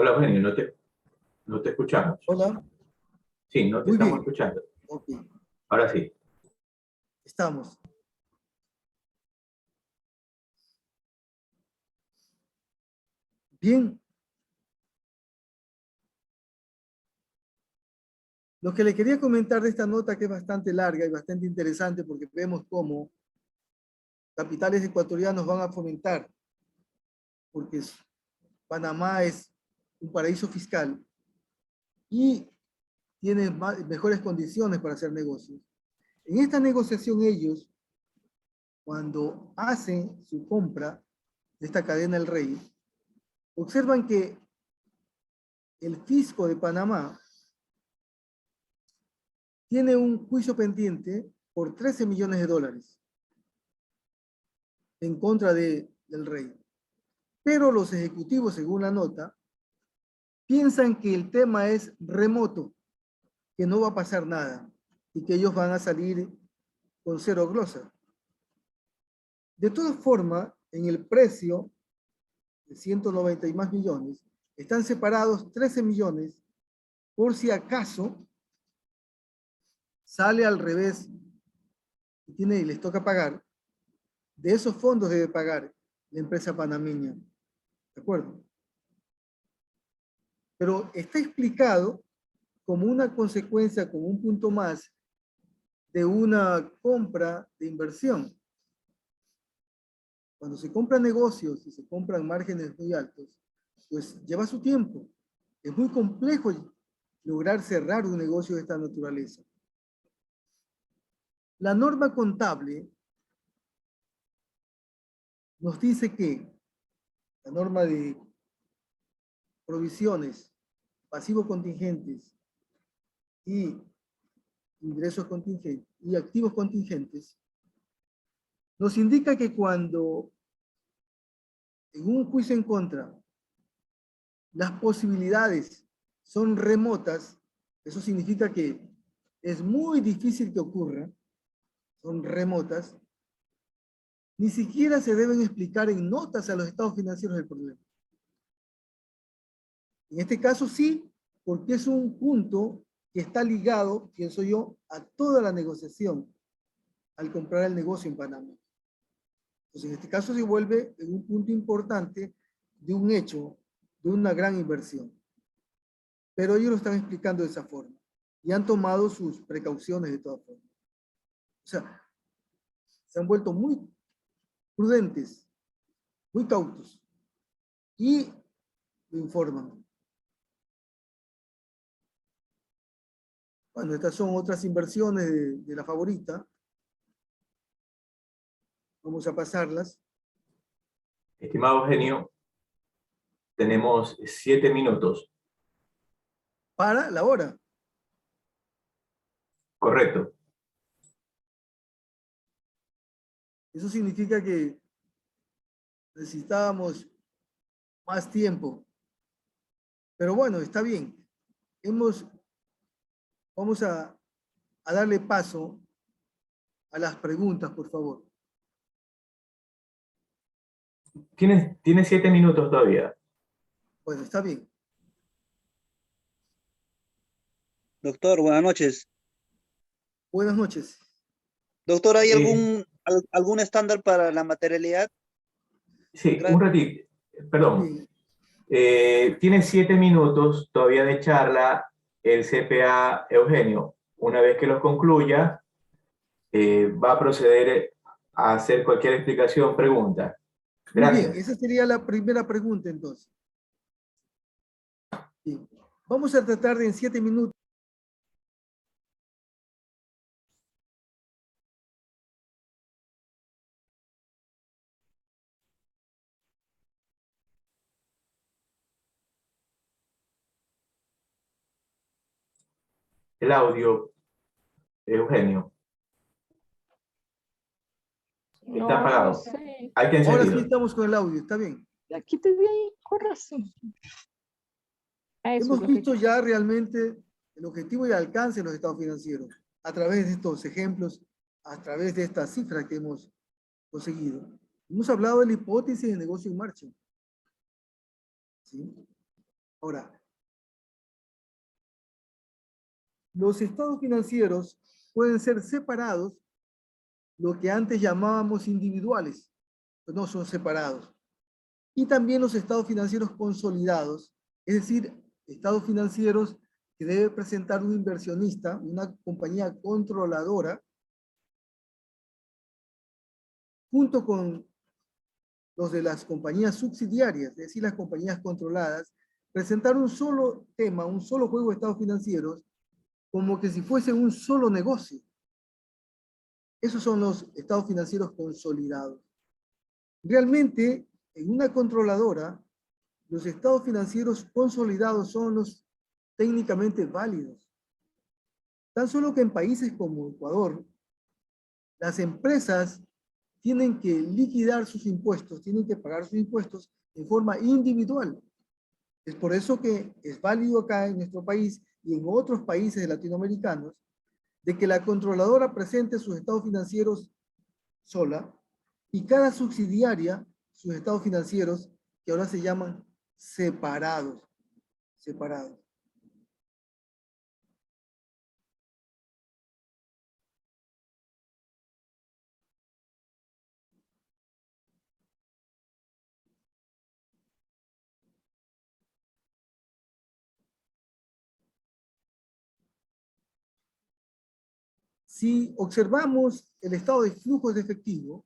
Hola, Eugenio, no te escuchamos. Hola, Sí, no te muy estamos bien. escuchando. Ok, Ahora sí. estamos. Bien. Lo que le quería comentar de esta nota, que es bastante larga y bastante interesante, porque vemos cómo capitales ecuatorianos van a fomentar, porque Panamá es un paraíso fiscal y tiene mejores condiciones para hacer negocios. En esta negociación ellos, cuando hacen su compra de esta cadena El Rey, observan que el fisco de Panamá tiene un juicio pendiente por 13 millones de dólares en contra del Rey. Pero los ejecutivos, según la nota, piensan que el tema es remoto, que no va a pasar nada y que ellos van a salir con cero glosa. De todas formas, en el precio de 190 y más millones, están separados 13 millones por si acaso sale al revés y les toca pagar. De esos fondos debe pagar la empresa panameña. ¿De acuerdo? Pero está explicado como una consecuencia, como un punto más de una compra de inversión. Cuando se compran negocios y se compran márgenes muy altos, pues lleva su tiempo. Es muy complejo lograr cerrar un negocio de esta naturaleza. La norma contable nos dice que la norma de provisiones, pasivos contingentes y ingresos contingentes y activos contingentes nos indica que cuando en un juicio en contra las posibilidades son remotas, eso significa que es muy difícil que ocurra, son remotas, ni siquiera se deben explicar en notas a los estados financieros del problema. En este caso sí, porque es un punto que está ligado, pienso yo, a toda la negociación al comprar el negocio en Panamá. Entonces, en este caso se vuelve en un punto importante de un hecho, de una gran inversión. Pero ellos lo están explicando de esa forma y han tomado sus precauciones de todas formas. O sea, se han vuelto muy prudentes, muy cautos y lo informan. Bueno, estas son otras inversiones de la favorita. Vamos a pasarlas. Estimado Eugenio, tenemos 7 minutos. Para la hora. Correcto. Eso significa que necesitábamos más tiempo. Pero bueno, está bien. Vamos a darle paso a las preguntas, por favor. Tienes 7 minutos todavía. Bueno, está bien. Doctor, buenas noches. Buenas noches. Doctor, ¿hay algún estándar para la materialidad? Sí, Gracias. un ratito. Perdón. Bien. Tienes 7 minutos todavía de charla el CPA Eugenio. Una vez que los concluya, va a proceder a hacer cualquier explicación, pregunta. Muy bien, Gracias. esa sería la primera pregunta entonces. Bien. Vamos a tratar de en 7 minutos. El audio, Eugenio, está No, apagado. no sé. Hay que Ahora sí encendido. estamos con el audio, está bien. Aquí te vi ahí, con razón. Eso es Hemos lo que visto ya realmente el objetivo y el alcance de los estados financieros a través de estos ejemplos, a través de estas cifras que hemos conseguido. Hemos hablado de la hipótesis de negocio en marcha. ¿Sí? Ahora, los estados financieros pueden ser separados, lo que antes llamábamos individuales, pues no son separados. Y también los estados financieros consolidados, es decir, estados financieros que debe presentar un inversionista, una compañía controladora, junto con los de las compañías subsidiarias, es decir, las compañías controladas, presentar un solo tema, un solo juego de estados financieros, como que si fuese un solo negocio. Esos son los estados financieros consolidados. Realmente, en una controladora, los estados financieros consolidados son los técnicamente válidos. Tan solo que en países como Ecuador, las empresas tienen que liquidar sus impuestos, tienen que pagar sus impuestos en forma individual. Es por eso que es válido acá en nuestro país y en otros países latinoamericanos de que la controladora presente sus estados financieros sola y cada subsidiaria sus estados financieros que ahora se llaman separados. Si observamos el estado de flujos de efectivo,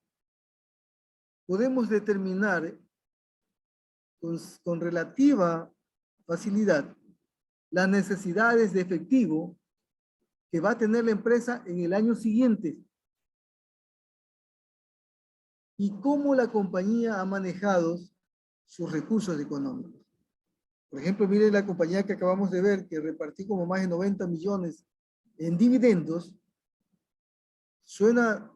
podemos determinar con relativa facilidad las necesidades de efectivo que va a tener la empresa en el año siguiente y cómo la compañía ha manejado sus recursos económicos. Por ejemplo, mire la compañía que acabamos de ver, que repartió como más de 90 millones en dividendos. Suena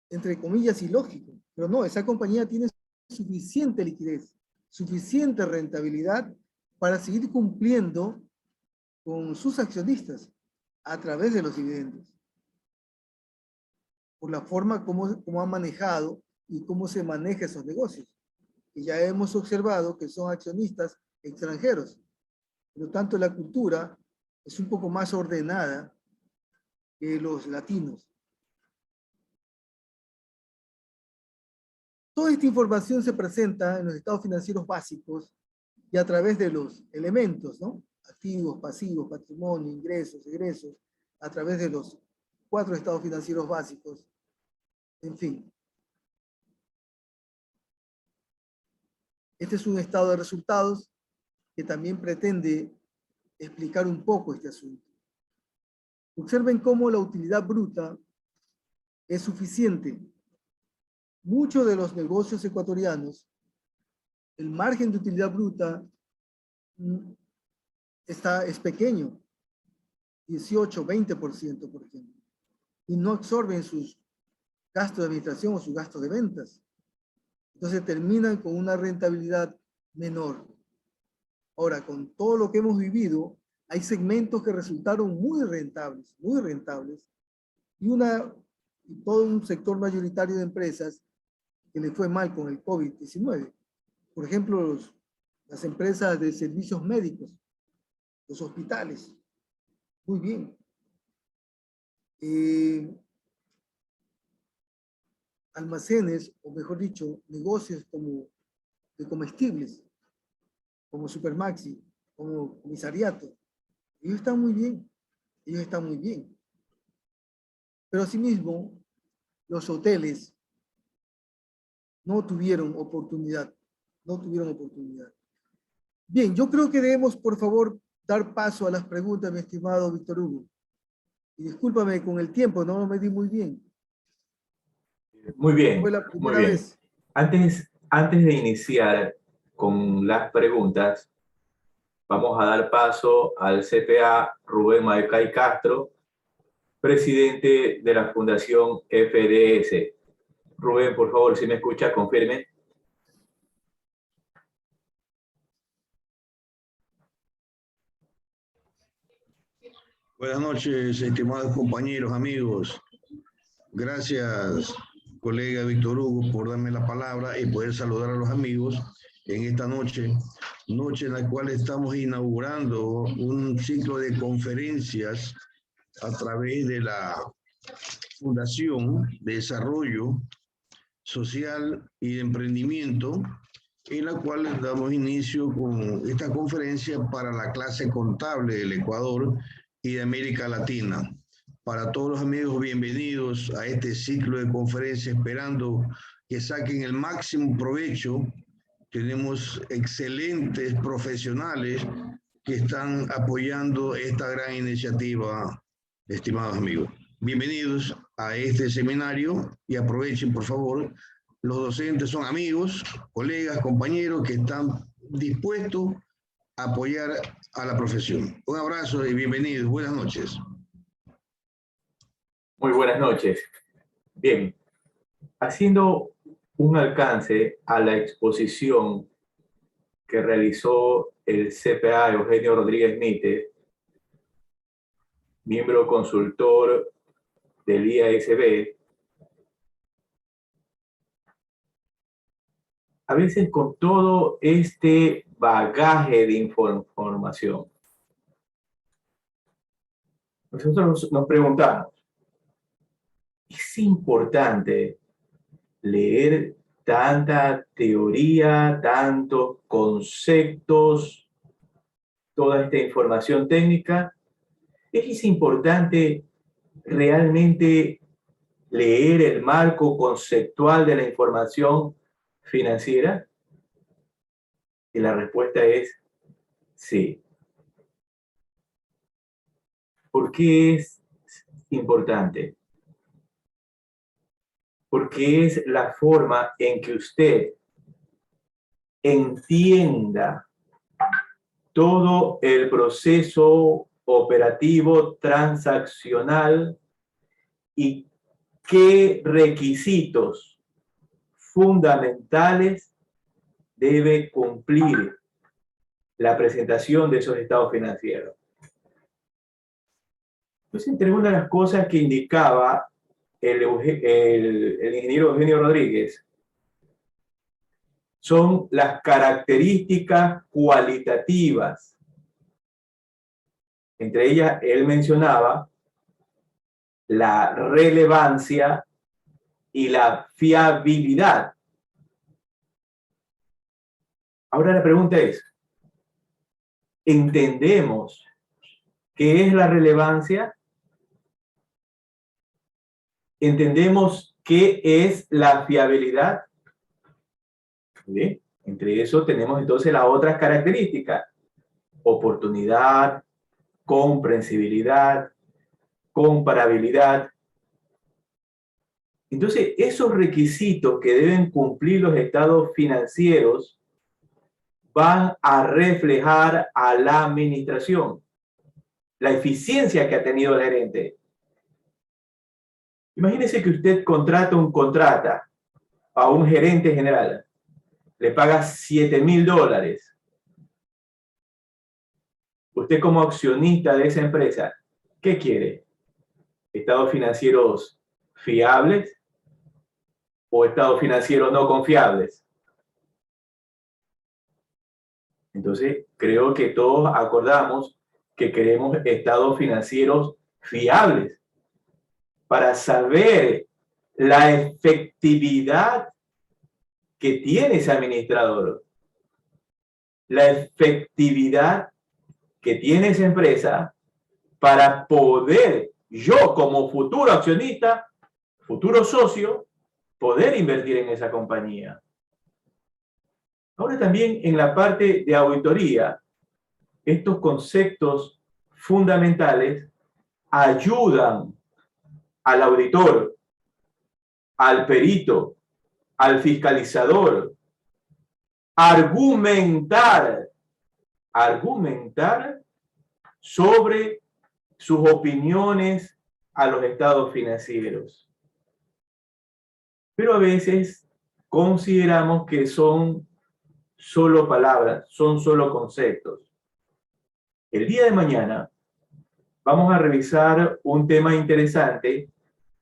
entre comillas, ilógico. Pero no, esa compañía tiene suficiente liquidez, suficiente rentabilidad para seguir cumpliendo con sus accionistas a través de los dividendos. Por la forma como han manejado y cómo se maneja esos negocios. Y ya hemos observado que son accionistas extranjeros. Por lo tanto, la cultura es un poco más ordenada que los latinos. Toda esta información se presenta en los estados financieros básicos y a través de los elementos, ¿no? Activos, pasivos, patrimonio, ingresos, egresos, a través de los 4 estados financieros básicos. En fin. Este es un estado de resultados que también pretende explicar un poco este asunto. Observen cómo la utilidad bruta es suficiente. Muchos de los negocios ecuatorianos, el margen de utilidad bruta es pequeño, 18, 20%, por ejemplo, y no absorben sus gastos de administración o sus gastos de ventas. Entonces terminan con una rentabilidad menor. Ahora, con todo lo que hemos vivido, hay segmentos que resultaron muy rentables, y todo un sector mayoritario de empresas que le fue mal con el COVID-19. Por ejemplo, las empresas de servicios médicos, los hospitales. Muy bien. Almacenes, o mejor dicho, negocios como de comestibles, como Supermaxi, como Comisariato. Ellos están muy bien. Ellos están muy bien. Pero asimismo, los hoteles no tuvieron oportunidad. No tuvieron oportunidad. Bien, yo creo que debemos, por favor, dar paso a las preguntas, mi estimado Víctor Hugo. Y discúlpame con el tiempo, no lo medí muy bien. Muy bien, Fue la muy primera bien. vez. Antes de iniciar con las preguntas, vamos a dar paso al CPA Rubén Maecay Castro, presidente de la Fundación FDS. Rubén, por favor, si me escucha, confirme. Buenas noches, estimados compañeros, amigos. Gracias, colega Víctor Hugo, por darme la palabra y poder saludar a los amigos en esta noche en la cual estamos inaugurando un ciclo de conferencias a través de la Fundación de Desarrollo Social y de Emprendimiento, en la cual damos inicio con esta conferencia para la clase contable del Ecuador y de América Latina. Para todos los amigos, bienvenidos a este ciclo de conferencias, esperando que saquen el máximo provecho. Tenemos excelentes profesionales que están apoyando esta gran iniciativa, estimados amigos. Bienvenidos a este seminario y aprovechen, por favor. Los docentes son amigos, colegas, compañeros que están dispuestos a apoyar a la profesión. Un abrazo y bienvenidos. Buenas noches. Muy buenas noches. Bien, haciendo un alcance a la exposición que realizó el CPA Eugenio Rodríguez Mite, miembro consultor del IASB, a veces con todo este bagaje de información, nosotros nos preguntamos, ¿es importante leer tanta teoría, tantos conceptos, toda esta información técnica? ¿Es importante realmente leer el marco conceptual de la información financiera? Y la respuesta es sí. ¿Por qué es importante? Porque es la forma en que usted entienda todo el proceso operativo transaccional y qué requisitos fundamentales debe cumplir la presentación de esos estados financieros. Entonces, entre una de las cosas que indicaba el ingeniero Eugenio Rodríguez son las características cualitativas. Entre ellas, él mencionaba la relevancia y la fiabilidad. Ahora la pregunta es, ¿entendemos qué es la relevancia? ¿Entendemos qué es la fiabilidad? ¿Bien? Entre eso tenemos entonces las otras características: oportunidad, comprensibilidad, comparabilidad. Entonces, esos requisitos que deben cumplir los estados financieros van a reflejar a la administración, la eficiencia que ha tenido el gerente. Imagínese que usted contrata a un gerente general, le paga $7,000. Usted como accionista de esa empresa, ¿qué quiere? ¿Estados financieros fiables o estados financieros no confiables? Entonces, creo que todos acordamos que queremos estados financieros fiables para saber la efectividad que tiene ese administrador, la efectividad que tiene esa empresa para poder yo como futuro accionista, futuro socio, poder invertir en esa compañía. Ahora también en la parte de auditoría, estos conceptos fundamentales ayudan al auditor, al perito, al fiscalizador, a argumentar sobre sus opiniones a los estados financieros. Pero a veces consideramos que son solo palabras, son solo conceptos. El día de mañana vamos a revisar un tema interesante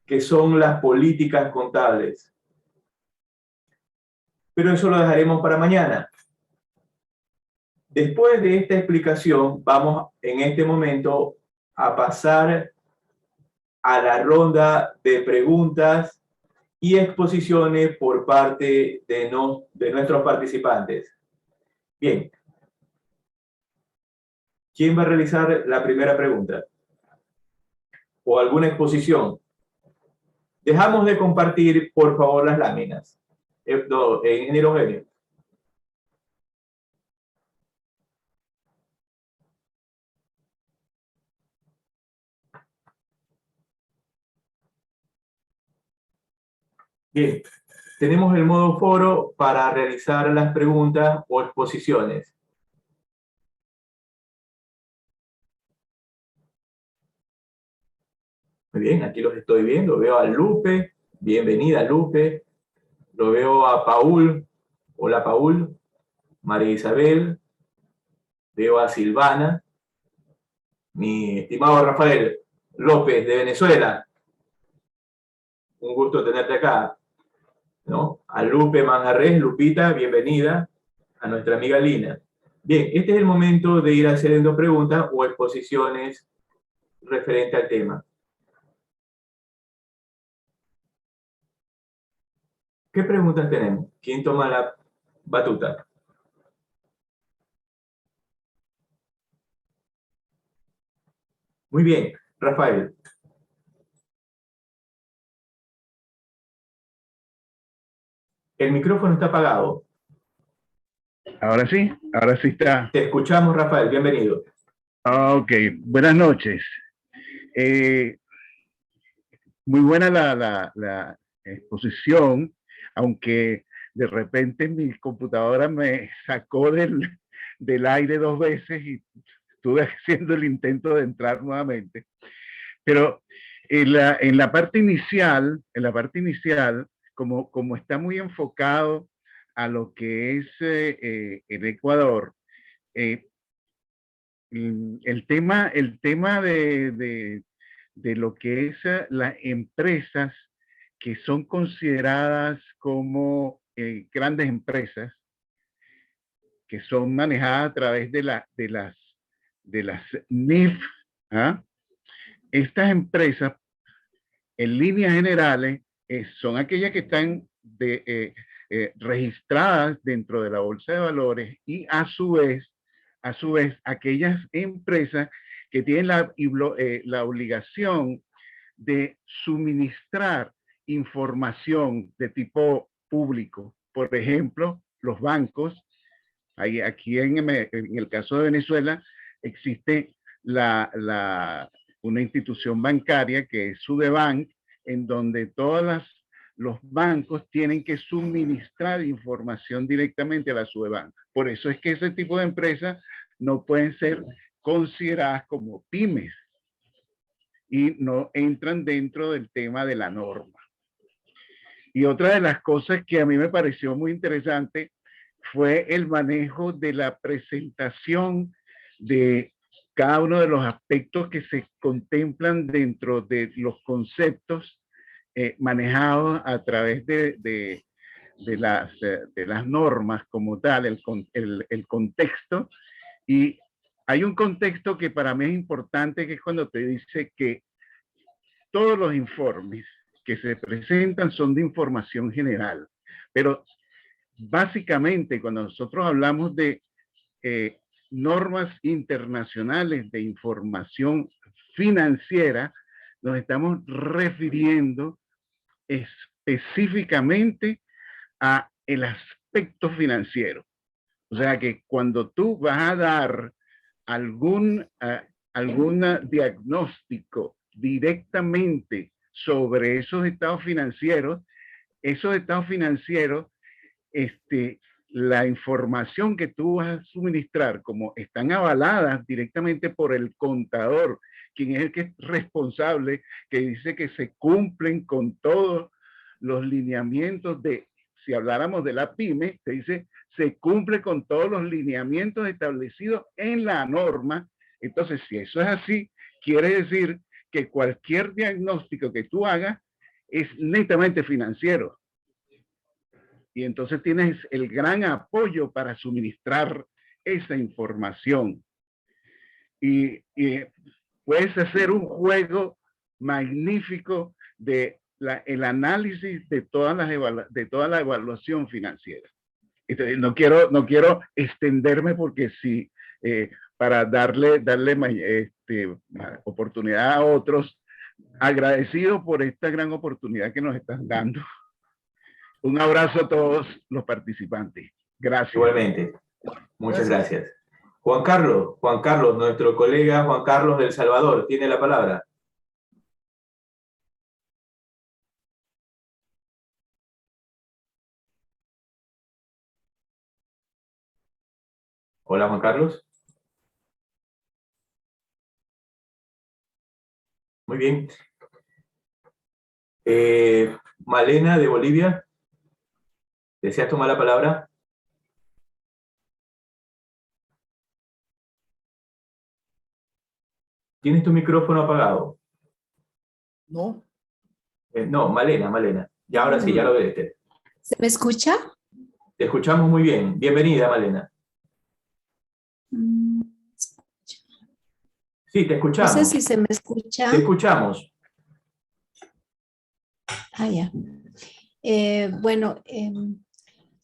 que son las políticas contables. Pero eso lo dejaremos para mañana. Después de esta explicación, vamos en este momento a pasar a la ronda de preguntas y exposiciones por parte de nuestros participantes. Bien. ¿Quién va a realizar la primera pregunta? ¿O alguna exposición? Dejamos de compartir, por favor, las láminas. Ingeniero Eugenio. Bien, tenemos el modo foro para realizar las preguntas o exposiciones. Muy bien, aquí los estoy viendo. Veo a Lupe. Bienvenida, Lupe. Lo veo a Paul. Hola, Paul. María Isabel. Veo a Silvana. Mi estimado Rafael López de Venezuela. Un gusto tenerte acá. ¿No? A Lupe Manjarres, Lupita, bienvenida. A nuestra amiga Lina. Bien, este es el momento de ir haciendo preguntas o exposiciones referente al tema. ¿Qué preguntas tenemos? ¿Quién toma la batuta? Muy bien, Rafael. El micrófono está apagado. Ahora sí está. Te escuchamos, Rafael, bienvenido. Ok, buenas noches. Muy buena la exposición, aunque de repente mi computadora me sacó del aire 2 veces y estuve haciendo el intento de entrar nuevamente. Pero En la parte inicial, como está muy enfocado a lo que es el Ecuador, el tema de lo que es las empresas que son consideradas como grandes empresas, que son manejadas a través de las NIF, ¿ah? Estas empresas, en líneas generales, son aquellas que están registradas dentro de la bolsa de valores y a su vez, aquellas empresas que tienen la obligación de suministrar información de tipo público. Por ejemplo, los bancos. Aquí en el caso de Venezuela existe una institución bancaria que es Sudebank, en donde los bancos tienen que suministrar información directamente a la Sudebank. Por eso es que ese tipo de empresas no pueden ser consideradas como pymes y no entran dentro del tema de la norma. Y otra de las cosas que a mí me pareció muy interesante fue el manejo de la presentación de cada uno de los aspectos que se contemplan dentro de los conceptos manejados a través de las normas como tal, el contexto. Y hay un contexto que para mí es importante, que es cuando te dice que todos los informes que se presentan son de información general, pero básicamente cuando nosotros hablamos de normas internacionales de información financiera, nos estamos refiriendo específicamente a el aspecto financiero. O sea que cuando tú vas a dar algún diagnóstico directamente sobre esos estados financieros, la información que tú vas a suministrar, como están avaladas directamente por el contador, quien es el que es responsable, que dice que se cumplen con todos los lineamientos si habláramos de la pyme, te dice, se cumple con todos los lineamientos establecidos en la norma. Entonces, si eso es así, quiere decir que cualquier diagnóstico que tú hagas es netamente financiero. Y entonces tienes el gran apoyo para suministrar esa información. Y puedes hacer un juego magnífico de el análisis de toda la evaluación financiera. Entonces, no quiero extenderme porque sí, para darle oportunidad a otros, agradecido por esta gran oportunidad que nos están dando. Un abrazo a todos los participantes. Gracias. Igualmente. Muchas gracias. Juan Carlos, nuestro colega Juan Carlos del Salvador, tiene la palabra. Hola, Juan Carlos. Muy bien. Malena de Bolivia, ¿deseas tomar la palabra? ¿Tienes tu micrófono apagado? No. No, Malena. Ya ahora sí, ya lo ves. ¿Se me escucha? Te escuchamos muy bien. Bienvenida, Malena. Sí, te escuchamos. No sé si se me escucha. Te escuchamos. Ah, ya. Bueno,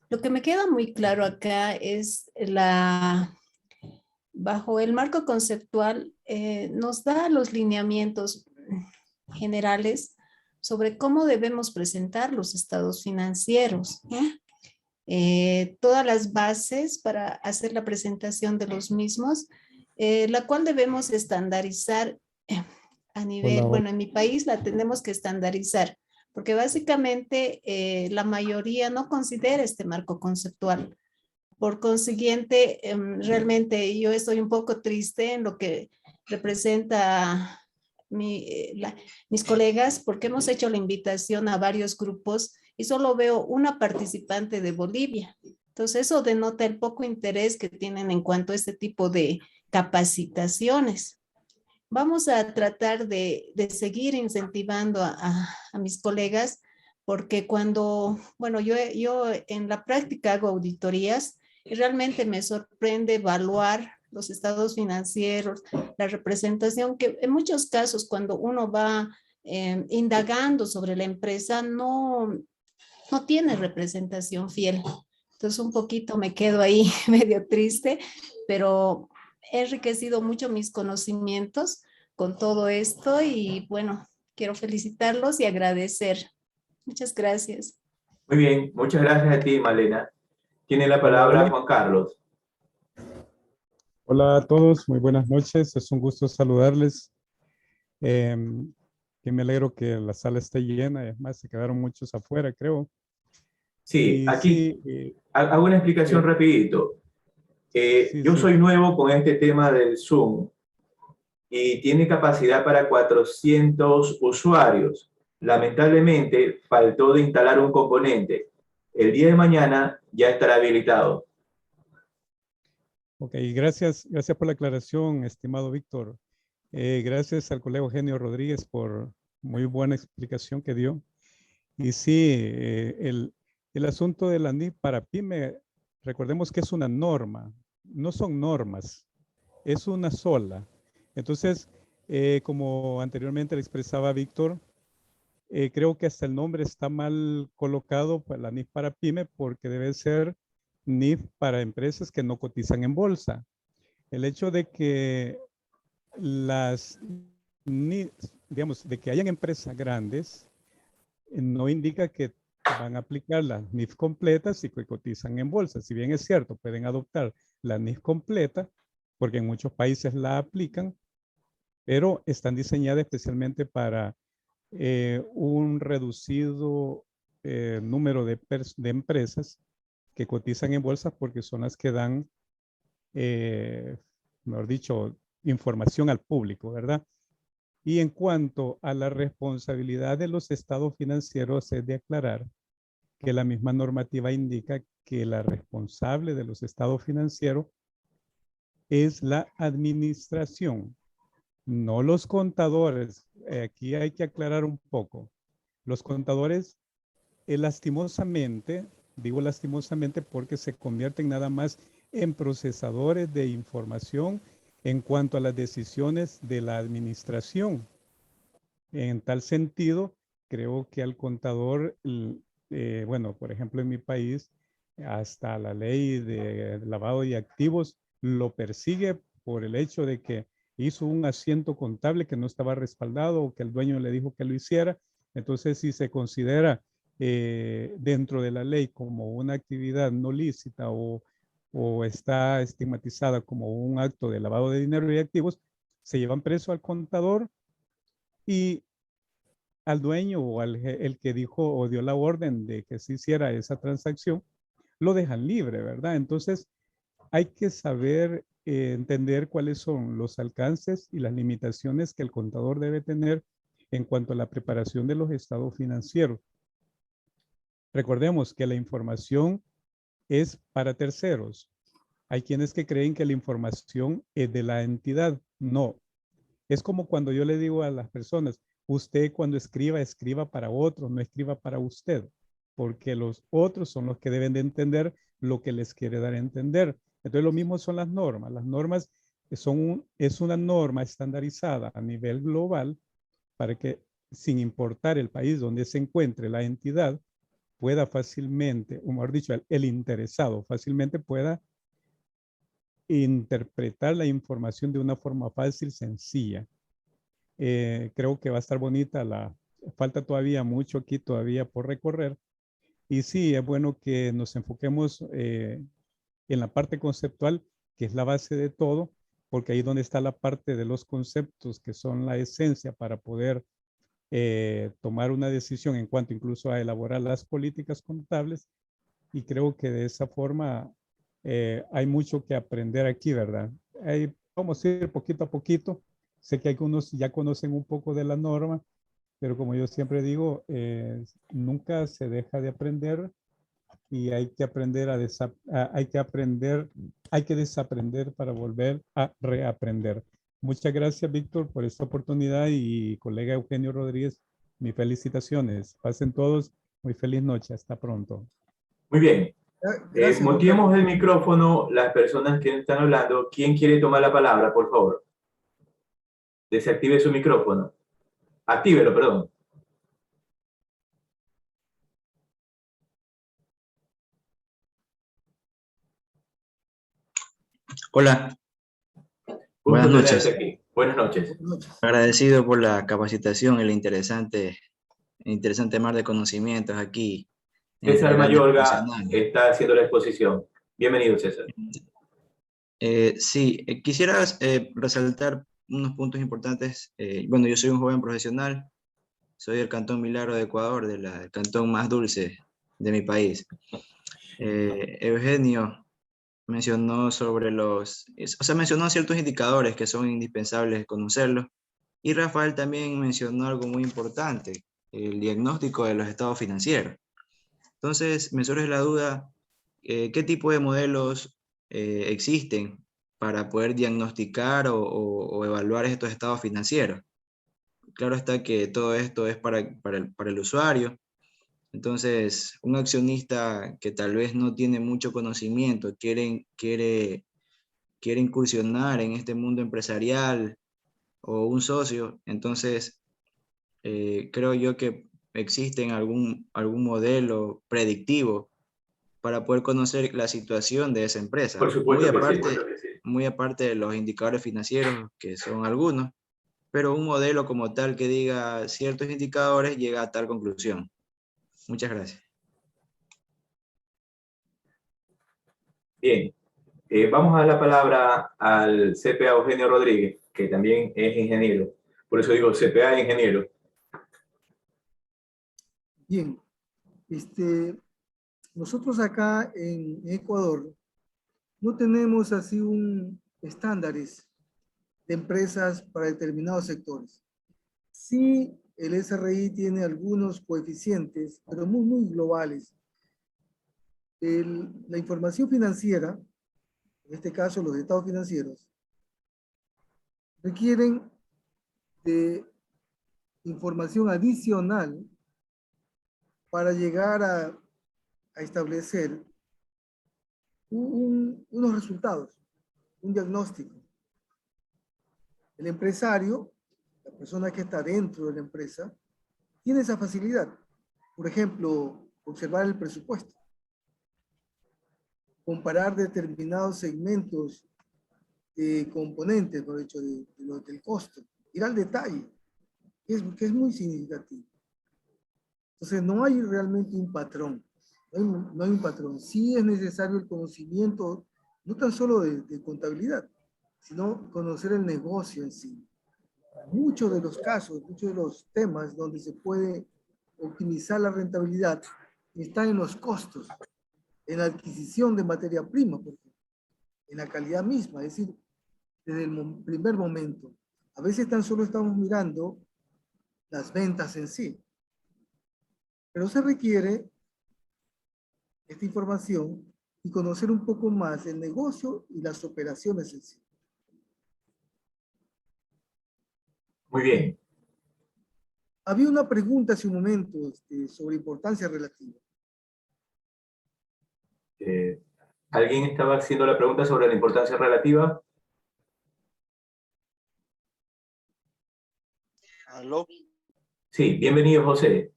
lo que me queda muy claro acá es bajo el marco conceptual, nos da los lineamientos generales sobre cómo debemos presentar los estados financieros, todas las bases para hacer la presentación de los mismos, la cual debemos estandarizar a nivel, bueno, en mi país la tenemos que estandarizar, porque básicamente la mayoría no considera este marco conceptual. Por consiguiente, realmente yo estoy un poco triste en lo que representa mis colegas, porque hemos hecho la invitación a varios grupos y solo veo una participante de Bolivia. Entonces eso denota el poco interés que tienen en cuanto a este tipo de capacitaciones. Vamos a tratar de seguir incentivando a mis colegas, porque cuando, bueno, yo en la práctica hago auditorías y realmente me sorprende evaluar los estados financieros, la representación, que en muchos casos cuando uno va indagando sobre la empresa no tiene representación fiel. Entonces un poquito me quedo ahí medio triste, pero he enriquecido mucho mis conocimientos con todo esto y bueno, quiero felicitarlos y agradecer. Muchas gracias. Muy bien, muchas gracias a ti, Malena. Tiene la Hola, palabra hola. Juan Carlos. Hola a todos, muy buenas noches. Es un gusto saludarles. Que me alegro que la sala esté llena. Además, se quedaron muchos afuera, creo. Sí, Y aquí sí, hago una explicación eh, rapidito. sí, Yo sí. soy nuevo con este tema del Zoom y tiene capacidad para 400 usuarios. Lamentablemente, faltó de instalar un componente. El día de mañana ya estará habilitado. Ok, gracias por la aclaración, estimado Víctor. Gracias al colega Eugenio Rodríguez por muy buena explicación que dio. Y sí, el asunto de la NIF para PYME, recordemos que es una norma, no son normas, es una sola. Entonces, como anteriormente le expresaba Víctor, creo que hasta el nombre está mal colocado para la NIF para PYME porque debe ser NIF para empresas que no cotizan en bolsa. El hecho de que las NIF, digamos, de que hayan empresas grandes, no indica que van a aplicar las NIF completas y que cotizan en bolsa. Si bien es cierto, pueden adoptar la NIF completa, porque en muchos países la aplican, pero están diseñadas especialmente para un reducido número de empresas que cotizan en bolsa porque son las que dan, mejor dicho, información al público, ¿verdad? Y en cuanto a la responsabilidad de los estados financieros, es de aclarar que la misma normativa indica que la responsable de los estados financieros es la administración, no los contadores. Aquí hay que aclarar un poco. Los contadores, lastimosamente, digo lastimosamente porque se convierten nada más en procesadores de información en cuanto a las decisiones de la administración. En tal sentido, creo que al contador, bueno, por ejemplo, en mi país, hasta la ley de lavado de activos lo persigue por el hecho de que hizo un asiento contable que no estaba respaldado o que el dueño le dijo que lo hiciera. Entonces, si se considera dentro de la ley como una actividad no lícita o está estigmatizada como un acto de lavado de dinero y activos, se llevan preso al contador y al dueño o el que dijo o dio la orden de que se hiciera esa transacción, lo dejan libre, ¿verdad? Entonces, hay que saber entender cuáles son los alcances y las limitaciones que el contador debe tener en cuanto a la preparación de los estados financieros. Recordemos que la información es para terceros. Hay quienes que creen que la información es de la entidad. No. Es como cuando yo le digo a las personas, usted cuando escriba, escriba para otros, no escriba para usted, porque los otros son los que deben de entender lo que les quiere dar a entender. Entonces lo mismo son las normas. Las normas es una norma estandarizada a nivel global para que sin importar el país donde se encuentre la entidad, pueda fácilmente, o mejor dicho, el interesado fácilmente pueda interpretar la información de una forma fácil, sencilla. Creo que va a estar bonita falta todavía mucho aquí todavía por recorrer. Y sí, es bueno que nos enfoquemos en la parte conceptual, que es la base de todo, porque ahí es donde está la parte de los conceptos, que son la esencia para poder tomar una decisión en cuanto incluso a elaborar las políticas contables. Y creo que de esa forma hay mucho que aprender aquí, ¿verdad? Vamos a ir poquito a poquito. sé que algunos ya conocen un poco de la norma, pero como yo siempre digo, nunca se deja de aprender y hay que aprender hay que desaprender para volver a reaprender. Muchas gracias, Víctor, por esta oportunidad y colega Eugenio Rodríguez, mis felicitaciones. Pasen todos muy feliz noche. Hasta pronto. Muy bien. Gracias, Muteemos el micrófono las personas que están hablando. ¿Quién quiere tomar la palabra, por favor? Desactive su micrófono. Actívelo, perdón. Hola, Gusto buenas tenerte noches. aquí. Buenas noches. Agradecido por la capacitación y el interesante mar de conocimientos aquí entre César grandes Mayorga profesionales. está haciendo la exposición. Bienvenido, César. Sí, quisiera resaltar unos puntos importantes. Bueno, yo soy un joven profesional, soy del Cantón Milagro de Ecuador, del cantón más dulce de mi país. Eugenio mencionó sobre mencionó ciertos indicadores que son indispensables conocerlos. Y Rafael también mencionó algo muy importante, el diagnóstico de los estados financieros. Entonces, me surge la duda, ¿qué tipo de modelos existen para poder diagnosticar o evaluar estos estados financieros? Claro está que todo esto es para el usuario. Entonces, un accionista que tal vez no tiene mucho conocimiento, quiere incursionar en este mundo empresarial, o un socio, entonces creo yo que existe algún modelo predictivo para poder conocer la situación de esa empresa, Por supuesto que sí. muy aparte de los indicadores financieros, que son algunos, pero un modelo como tal que diga ciertos indicadores llega a tal conclusión. Muchas gracias. Bien. Vamos a dar la palabra al CPA Eugenio Rodríguez, que también es ingeniero. Por eso digo CPA ingeniero. Bien, nosotros acá en Ecuador no tenemos así estándares de empresas para determinados sectores. Sí, el SRI tiene algunos coeficientes, pero muy globales. La información financiera, en este caso los estados financieros, requieren de información adicional para llegar a establecer unos resultados, un diagnóstico. El empresario, la persona que está dentro de la empresa, tiene esa facilidad. Por ejemplo, observar el presupuesto, comparar determinados segmentos, componentes, por hecho, del costo, ir al detalle, que es muy significativo. Entonces, no hay realmente un patrón. No hay un patrón. Sí es necesario el conocimiento, no tan solo de contabilidad, sino conocer el negocio en sí. Muchos de los casos, muchos de los temas donde se puede optimizar la rentabilidad están en los costos, en la adquisición de materia prima, en la calidad misma, es decir, desde el primer momento. A veces tan solo estamos mirando las ventas en sí, pero se requiere esta información y conocer un poco más el negocio y las operaciones en sí. Muy bien. Había una pregunta hace un momento sobre importancia relativa. ¿Alguien estaba haciendo la pregunta sobre la importancia relativa? ¿Aló? Sí, bienvenido, José.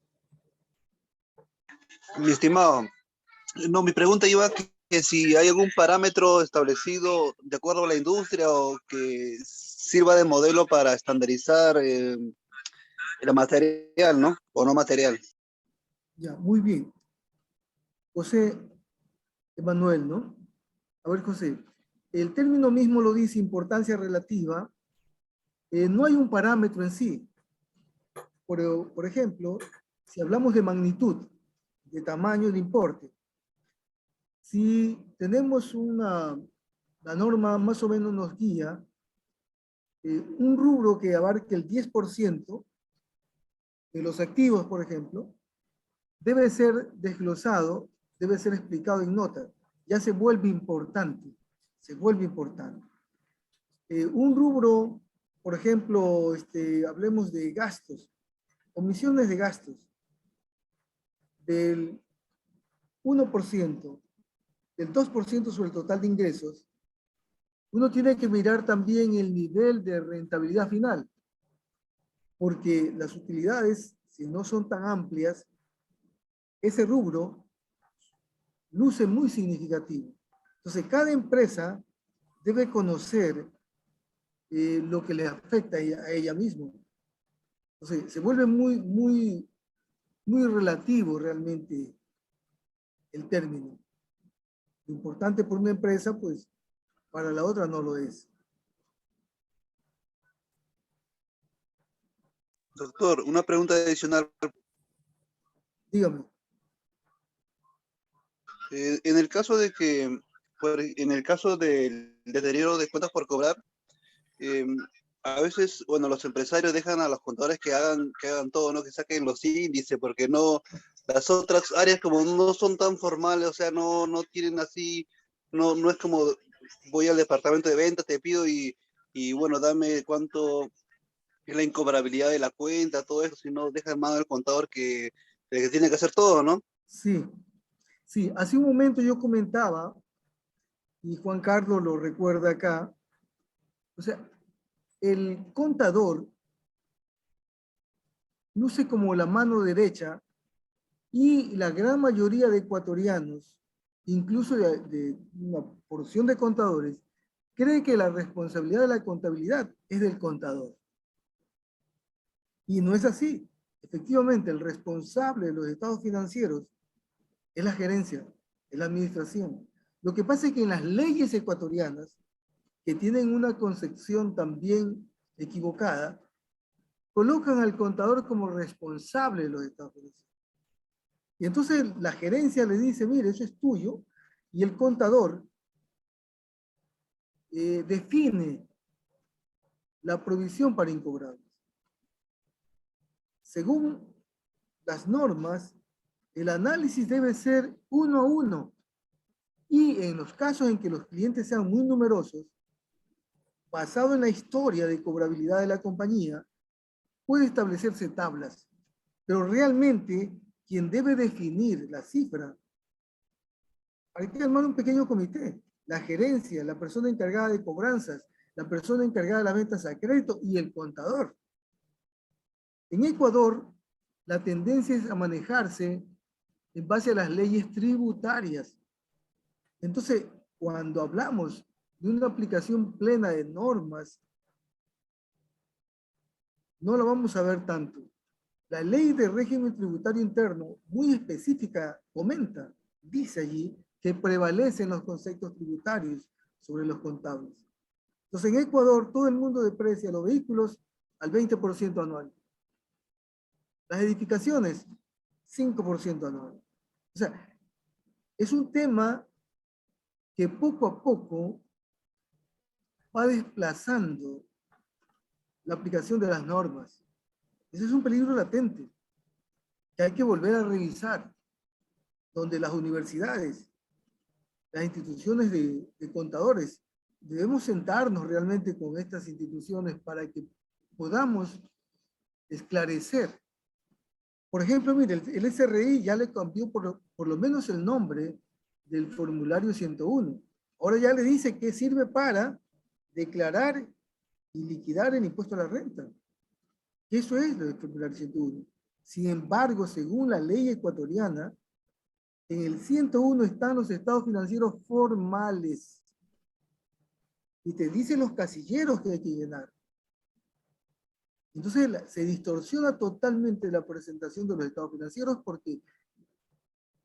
Mi estimado, no, mi pregunta iba que si hay algún parámetro establecido de acuerdo a la industria o que sirva de modelo para estandarizar el material, ¿no? O no material. Ya, muy bien. José Emanuel, ¿no? A ver, José, el término mismo lo dice importancia relativa. No hay un parámetro en sí. Por ejemplo, si hablamos de magnitud, de tamaño de importe, si tenemos la norma más o menos nos guía un rubro que abarque el 10% de los activos, por ejemplo, debe ser desglosado, debe ser explicado en nota. Ya se vuelve importante, se vuelve importante. Un rubro, por ejemplo, hablemos de gastos, omisiones de gastos, del 1%, del 2% sobre el total de ingresos, uno tiene que mirar también el nivel de rentabilidad final, porque las utilidades, si no son tan amplias, ese rubro luce muy significativo. Entonces, cada empresa debe conocer lo que le afecta a ella misma. Entonces, se vuelve muy relativo realmente el término. Lo importante por una empresa, pues, para la otra no lo es. Doctor, una pregunta adicional. Dígame. En el caso de que, en el caso del deterioro de cuentas por cobrar, a veces, bueno, los empresarios dejan a los contadores que hagan todo, ¿no? Que saquen los índices, porque no, las otras áreas como no son tan formales, o sea, no tienen así, no es como voy al departamento de ventas, te pido y bueno, dame cuánto es la incobrabilidad de la cuenta, todo eso, sino deja en mano del contador que tiene que hacer todo, ¿no? Sí, sí, hace un momento yo comentaba, y Juan Carlos lo recuerda acá, o sea, el contador luce como la mano derecha y la gran mayoría de ecuatorianos, incluso de una porción de contadores, cree que la responsabilidad de la contabilidad es del contador. Y no es así. Efectivamente, el responsable de los estados financieros es la gerencia, es la administración. Lo que pasa es que en las leyes ecuatorianas, que tienen una concepción también equivocada, colocan al contador como responsable de los estados financieros. Y entonces la gerencia le dice, mire, eso es tuyo, y el contador define la provisión para incobrables. Según las normas, el análisis debe ser 1 a 1. Y en los casos en que los clientes sean muy numerosos, basado en la historia de cobrabilidad de la compañía, puede establecerse tablas. Pero realmente, quien debe definir la cifra, hay que armar un pequeño comité. La gerencia, la persona encargada de cobranzas, la persona encargada de las ventas a crédito y el contador. En Ecuador, la tendencia es a manejarse en base a las leyes tributarias. Entonces, cuando hablamos de una aplicación plena de normas, no lo vamos a ver tanto. La ley de régimen tributario interno, muy específica, comenta, dice allí, que prevalecen los conceptos tributarios sobre los contables. Entonces, en Ecuador, todo el mundo deprecia los vehículos al 20% anual. Las edificaciones, 5% anual. O sea, es un tema que poco a poco va desplazando la aplicación de las normas. Ese es un peligro latente que hay que volver a revisar, donde las universidades, las instituciones de contadores, debemos sentarnos realmente con estas instituciones para que podamos esclarecer. Por ejemplo, mire, el SRI ya le cambió por lo menos el nombre del formulario 101. Ahora ya le dice que sirve para declarar y liquidar el impuesto a la renta. Eso es lo del formulario 101. Sin embargo, según la ley ecuatoriana, en el 101 están los estados financieros formales. Y te dicen los casilleros que hay que llenar. Entonces se distorsiona totalmente la presentación de los estados financieros porque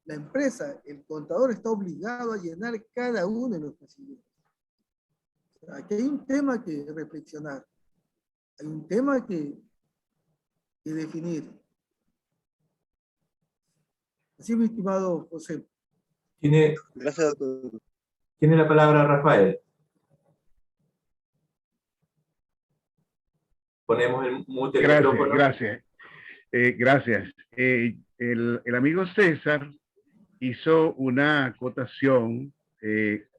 la empresa, el contador está obligado a llenar cada uno de los casilleros. Aquí hay un tema que reflexionar. Hay un tema que definir. Así, mi estimado José. Gracias, doctor. Tiene la palabra Rafael. Ponemos el mute el Gracias, micrófono. gracias. Gracias. El amigo César hizo una acotación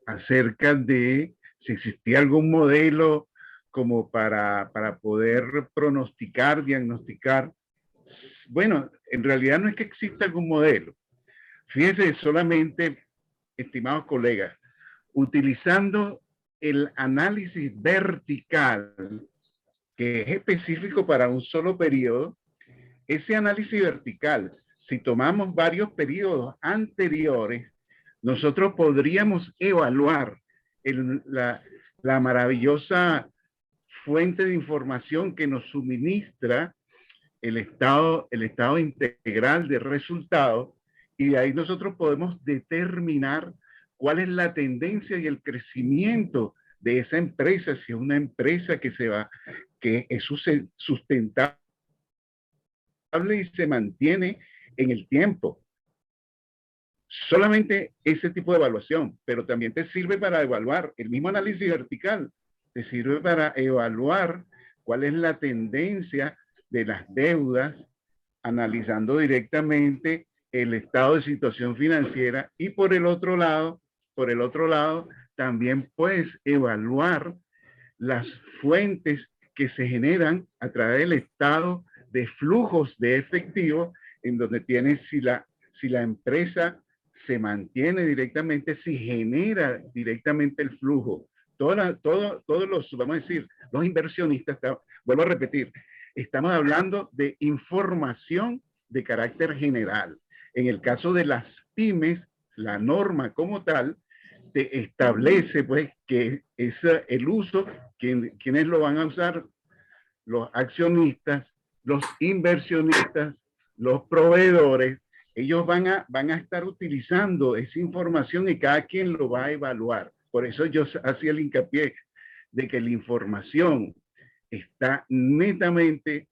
acerca de si existía algún modelo como para poder pronosticar, diagnosticar. Bueno, en realidad no es que exista algún modelo. Fíjense solamente, estimados colegas, utilizando el análisis vertical, que es específico para un solo periodo, ese análisis vertical, si tomamos varios periodos anteriores, nosotros podríamos evaluar la maravillosa fuente de información que nos suministra el estado integral de resultados, y de ahí nosotros podemos determinar cuál es la tendencia y el crecimiento de esa empresa, si es una empresa que es sustentable y se mantiene en el tiempo. Solamente ese tipo de evaluación, pero también te sirve para evaluar el mismo análisis vertical, te sirve para evaluar cuál es la tendencia de las deudas, analizando directamente el estado de situación financiera, y por el otro lado, también puedes evaluar las fuentes que se generan a través del estado de flujos de efectivo, en donde tienes si la empresa se mantiene directamente, si genera directamente el flujo. Todos los, vamos a decir, los inversionistas, vuelvo a repetir, estamos hablando de información de carácter general. En el caso de las pymes, la norma como tal te establece pues que es el uso, quienes lo van a usar, los accionistas, los inversionistas, los proveedores. Ellos van a estar utilizando esa información y cada quien lo va a evaluar. Por eso yo hacía el hincapié de que la información es netamente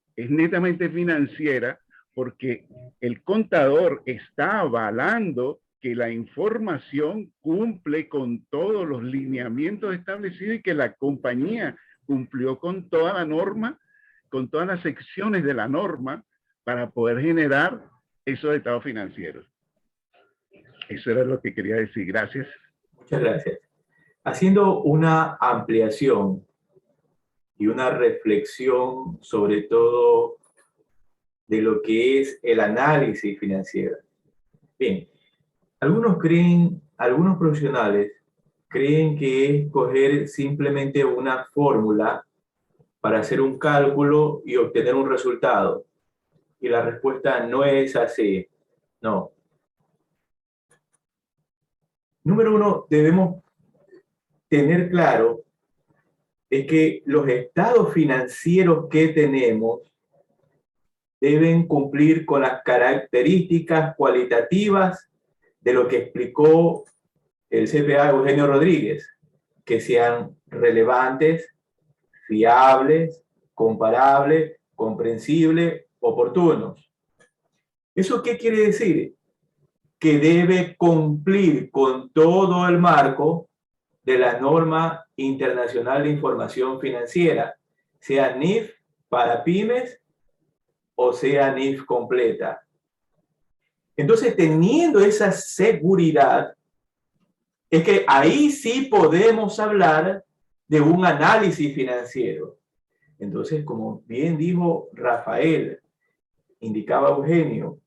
financiera, porque el contador está avalando que la información cumple con todos los lineamientos establecidos y que la compañía cumplió con toda la norma, con todas las secciones de la norma para poder generar esos estados financieros. Eso era lo que quería decir. Gracias. Muchas gracias. Haciendo una ampliación y una reflexión sobre todo de lo que es el análisis financiero. Bien, algunos profesionales creen que es coger simplemente una fórmula para hacer un cálculo y obtener un resultado. Y la respuesta no es así. No. Número uno, debemos tener claro es que los estados financieros que tenemos deben cumplir con las características cualitativas de lo que explicó el CPA Eugenio Rodríguez, que sean relevantes, fiables, comparables, comprensibles, oportunos. ¿Eso qué quiere decir? Que debe cumplir con todo el marco de la norma internacional de información financiera, sea NIF para pymes o sea NIF completa. Entonces, teniendo esa seguridad, es que ahí sí podemos hablar de un análisis financiero. Entonces, como bien dijo Rafael, indicaba Eugenio,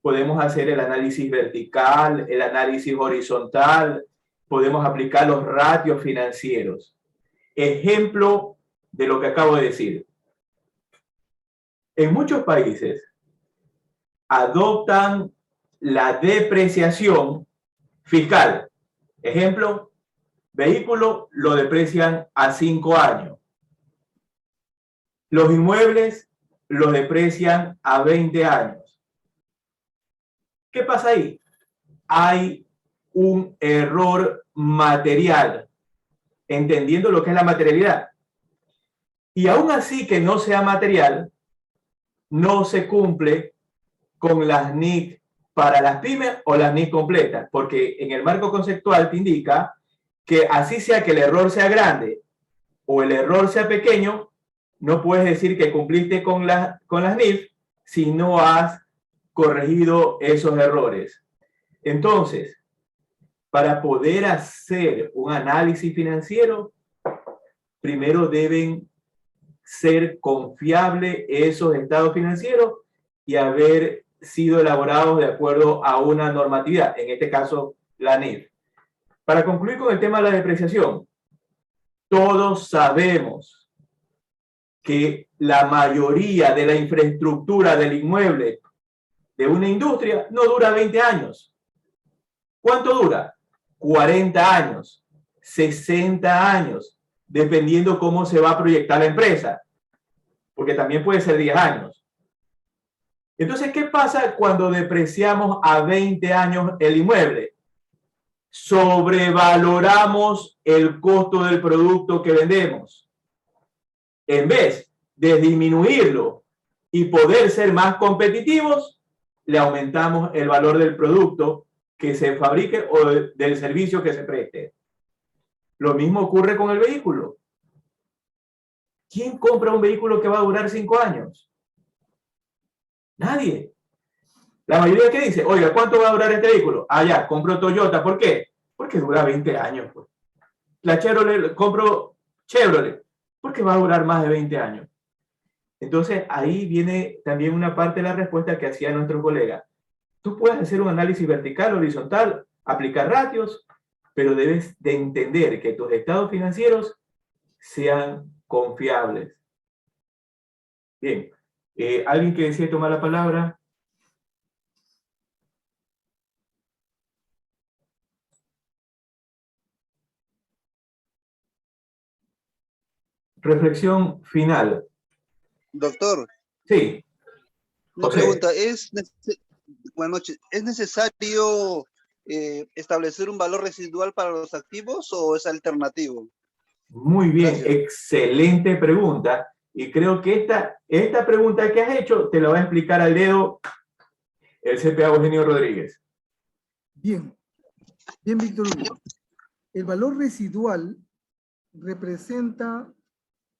podemos hacer el análisis vertical, el análisis horizontal, podemos aplicar los ratios financieros. Ejemplo de lo que acabo de decir. En muchos países adoptan la depreciación fiscal. Ejemplo, vehículo lo deprecian a 5 años. Los inmuebles los deprecian a 20 años. ¿Qué pasa ahí? Hay un error material, entendiendo lo que es la materialidad. Y aún así que no sea material, no se cumple con las NIC para las pymes o las NIC completas, porque en el marco conceptual te indica que así sea que el error sea grande o el error sea pequeño, no puedes decir que cumpliste con las NIF si no has corregido esos errores. Entonces, para poder hacer un análisis financiero, primero deben ser confiables esos estados financieros y haber sido elaborados de acuerdo a una normatividad, en este caso la NIF. Para concluir con el tema de la depreciación, todos sabemos que la mayoría de la infraestructura del inmueble de una industria no dura 20 años. ¿Cuánto dura? 40 años, 60 años, dependiendo cómo se va a proyectar la empresa, porque también puede ser 10 años. Entonces, ¿qué pasa cuando depreciamos a 20 años el inmueble? Sobrevaloramos el costo del producto que vendemos. En vez de disminuirlo y poder ser más competitivos, le aumentamos el valor del producto que se fabrique o del servicio que se preste. Lo mismo ocurre con el vehículo. ¿Quién compra un vehículo que va a durar 5 años? Nadie. La mayoría que dice, oiga, ¿cuánto va a durar este vehículo? Ah, ya, compro Toyota. ¿Por qué? Porque dura 20 años. Pues. La Chevrolet, compro Chevrolet. Porque va a durar más de 20 años. Entonces, ahí viene también una parte de la respuesta que hacía nuestro colega. Tú puedes hacer un análisis vertical, horizontal, aplicar ratios, pero debes de entender que tus estados financieros sean confiables. Bien, ¿alguien que desee tomar la palabra? Reflexión final. Doctor, Sí. una José. pregunta. Buenas noches. ¿Es necesario establecer un valor residual para los activos o es alternativo? Muy bien, Gracias. excelente pregunta. Y creo que esta pregunta que has hecho te la va a explicar al dedo el CPA Eugenio Rodríguez. Bien, Víctor Hugo. El valor residual representa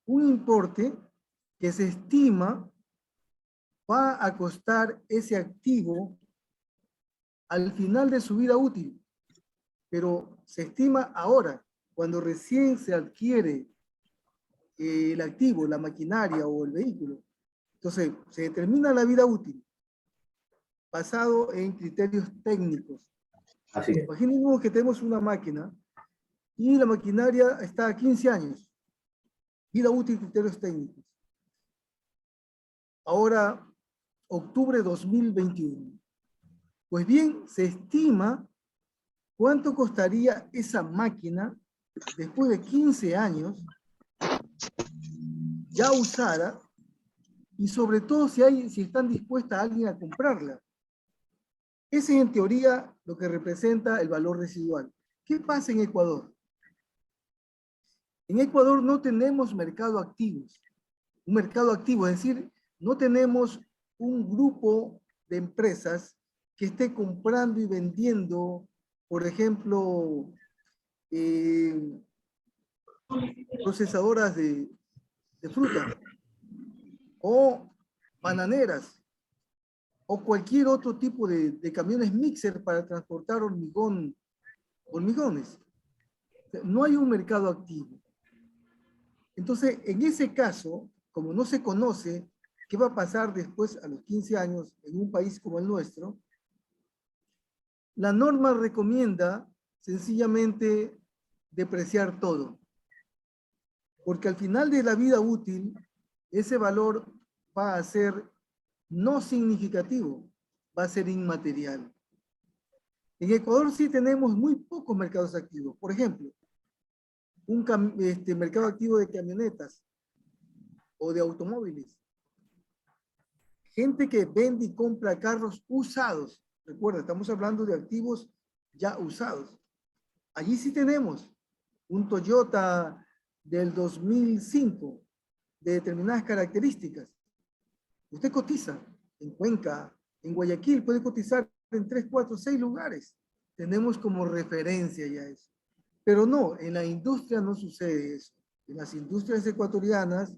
un importe que se estima va a costar ese activo al final de su vida útil, pero se estima ahora, cuando recién se adquiere el activo, la maquinaria o el vehículo. Entonces, se determina la vida útil basado en criterios técnicos. Así es. Imaginemos que tenemos una máquina y la maquinaria está a 15 años. Vida útil, criterios técnicos. Ahora, octubre de 2021. Pues bien, se estima cuánto costaría esa máquina después de 15 años ya usada y sobre todo si están dispuestas a alguien a comprarla. Ese es en teoría lo que representa el valor residual. ¿Qué pasa en Ecuador? En Ecuador no tenemos mercado activos. Un mercado activo, es decir, no tenemos un grupo de empresas que esté comprando y vendiendo, por ejemplo, procesadoras de fruta o bananeras o cualquier otro tipo de camiones mixer para transportar hormigones. No hay un mercado activo. Entonces, en ese caso, como no se conoce qué va a pasar después a los 15 años en un país como el nuestro, la norma recomienda sencillamente depreciar todo. Porque al final de la vida útil, ese valor va a ser no significativo, va a ser inmaterial. En Ecuador sí tenemos muy pocos mercados activos. Por ejemplo, un mercado activo de camionetas o de automóviles. Gente que vende y compra carros usados. Recuerda, estamos hablando de activos ya usados. Allí sí tenemos un Toyota del 2005 de determinadas características. Usted cotiza en Cuenca, en Guayaquil, puede cotizar en 3, 4, 6 lugares. Tenemos como referencia ya eso. Pero no, en la industria no sucede eso. En las industrias ecuatorianas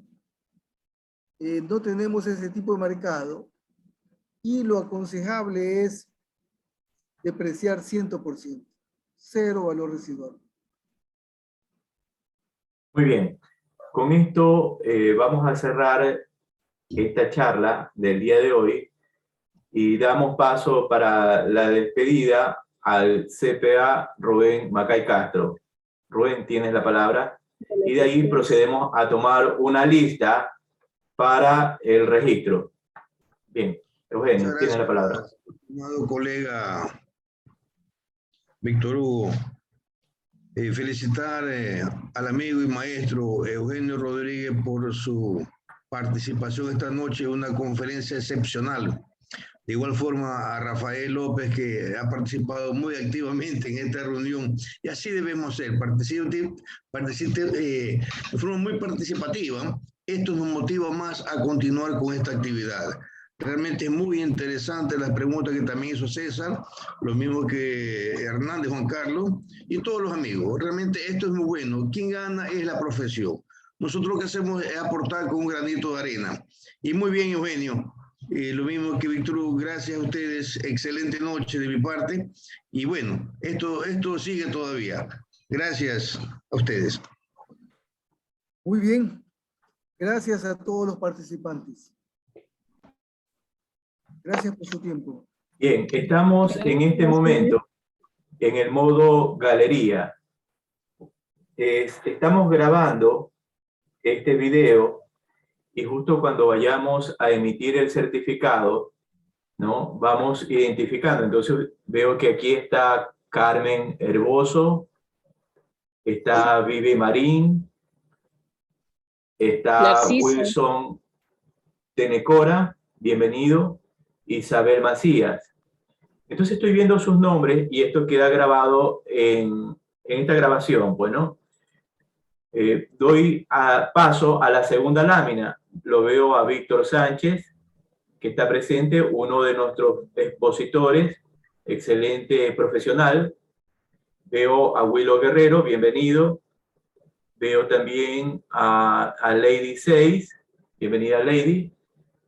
no tenemos ese tipo de mercado y lo aconsejable es depreciar 100%, cero valor residual. Muy bien. Con esto vamos a cerrar esta charla del día de hoy y damos paso para la despedida al CPA Rubén Macay Castro. Rubén, tienes la palabra. Y de ahí procedemos a tomar una lista para el registro. Bien, Eugenio, tienes la palabra. Estimado colega Víctor Hugo, felicitar al amigo y maestro Eugenio Rodríguez por su participación esta noche en una conferencia excepcional. De igual forma a Rafael López, que ha participado muy activamente en esta reunión, y así debemos ser, de forma muy participativa. Esto nos motiva más a continuar con esta actividad. Realmente es muy interesante las preguntas que también hizo César, lo mismo que Hernández, Juan Carlos, y todos los amigos. Realmente esto es muy bueno. Quien gana es la profesión. Nosotros lo que hacemos es aportar con un granito de arena. Y muy bien, Eugenio. Lo mismo que Víctor Hugo, gracias a ustedes, excelente noche de mi parte, y bueno, esto sigue todavía. Gracias a ustedes. Muy bien, gracias a todos los participantes. Gracias por su tiempo. Bien, estamos en este momento en el modo galería. Estamos grabando este video y justo cuando vayamos a emitir el certificado, ¿no? Vamos identificando. Entonces veo que aquí está Carmen Herboso, está Vivi Marín, está Narciso. Wilson Tenecora, bienvenido, Isabel Macías. Entonces estoy viendo sus nombres y esto queda grabado en esta grabación. Bueno, doy paso a la segunda lámina. Lo veo a Víctor Sánchez, que está presente, uno de nuestros expositores, excelente profesional. Veo a Willow Guerrero, bienvenido. Veo también a Lady 6, bienvenida Lady.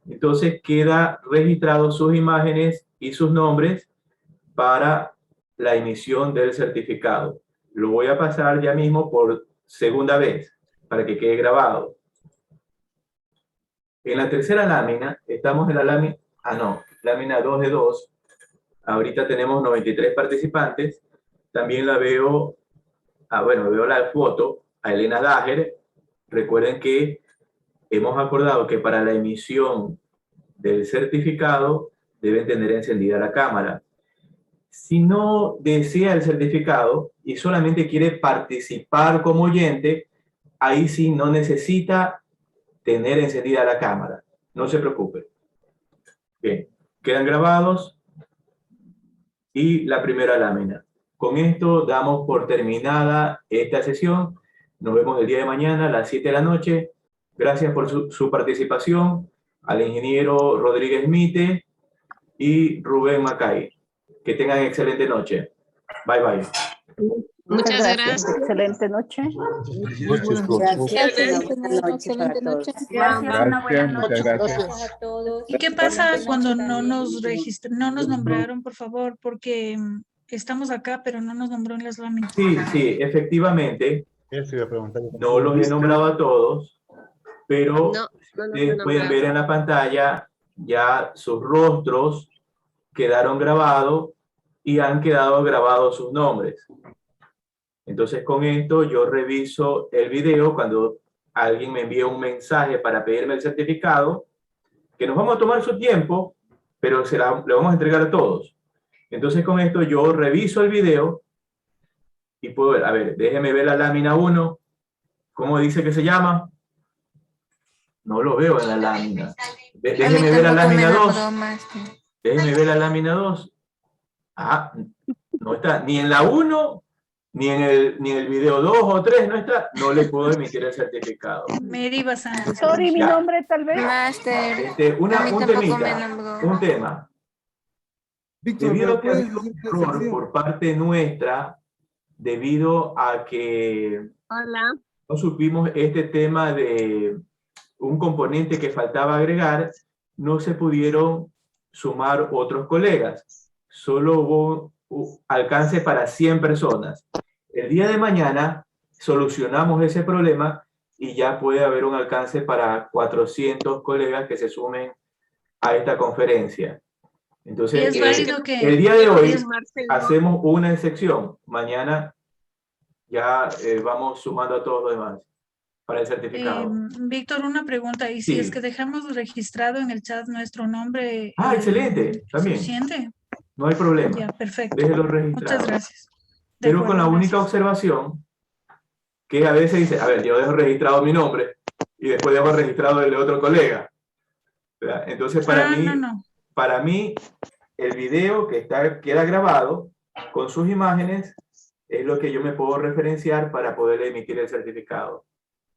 Entonces queda registrado sus imágenes y sus nombres para la emisión del certificado. Lo voy a pasar ya mismo por segunda vez para que quede grabado. En la tercera lámina, estamos en la lámina, lámina 2 de 2. Ahorita tenemos 93 participantes. También la veo, veo la foto a Elena Dager. Recuerden que hemos acordado que para la emisión del certificado deben tener encendida la cámara. Si no desea el certificado y solamente quiere participar como oyente, ahí sí no necesita tener encendida la cámara. No se preocupe. Bien, quedan grabados y la primera lámina. Con esto damos por terminada esta sesión. Nos vemos el día de mañana a las 7 de la noche. Gracias por su participación al ingeniero Rodríguez Mite y Rubén Macay. Que tengan excelente noche. Bye, bye. Muchas gracias. Excelente noche. Excelente noche. Muchas gracias. a todos. ¿Y qué pasa cuando no nos nombraron, por favor? Porque estamos acá, pero no nos nombró en las láminas. Sí, efectivamente. No los he nombrado a todos, pero ustedes pueden ver en la pantalla ya sus rostros quedaron grabados y han quedado grabados sus nombres. Entonces con esto yo reviso el video cuando alguien me envía un mensaje para pedirme el certificado, que nos vamos a tomar su tiempo, pero le vamos a entregar a todos. Entonces con esto yo reviso el video y puedo ver, a ver, déjeme ver la lámina 1, ¿cómo dice que se llama? No lo veo en la lámina. Déjeme ver la lámina 2. Déjeme ver la lámina 2. Ah, no está ni en la 1, ni en el video 2 o 3, no está. No le puedo emitir el certificado. Mary Bazán. Sorry, mi nombre tal vez. Un tema. Víctor, Debido a que ha habido un error por parte nuestra, debido a que no supimos este tema de un componente que faltaba agregar, no se pudieron sumar otros colegas. Solo hubo alcance para 100 personas. El día de mañana solucionamos ese problema y ya puede haber un alcance para 400 colegas que se sumen a esta conferencia. Entonces, Y es válido que el día de hoy hacemos una excepción. Mañana ya vamos sumando a todos los demás para el certificado. Víctor, una pregunta. ¿Y si Sí. es que dejamos registrado en el chat nuestro nombre? Ah, excelente, también. ¿Suficiente? No hay problema. Ya, perfecto. Déjelo registrado. Muchas gracias. De Pero acuerdo, con la única gracias. observación que a veces dice, a ver, yo dejo registrado mi nombre y después dejo registrado el de otro colega. ¿Verdad? Entonces, para mí, el video que queda grabado con sus imágenes es lo que yo me puedo referenciar para poder emitir el certificado.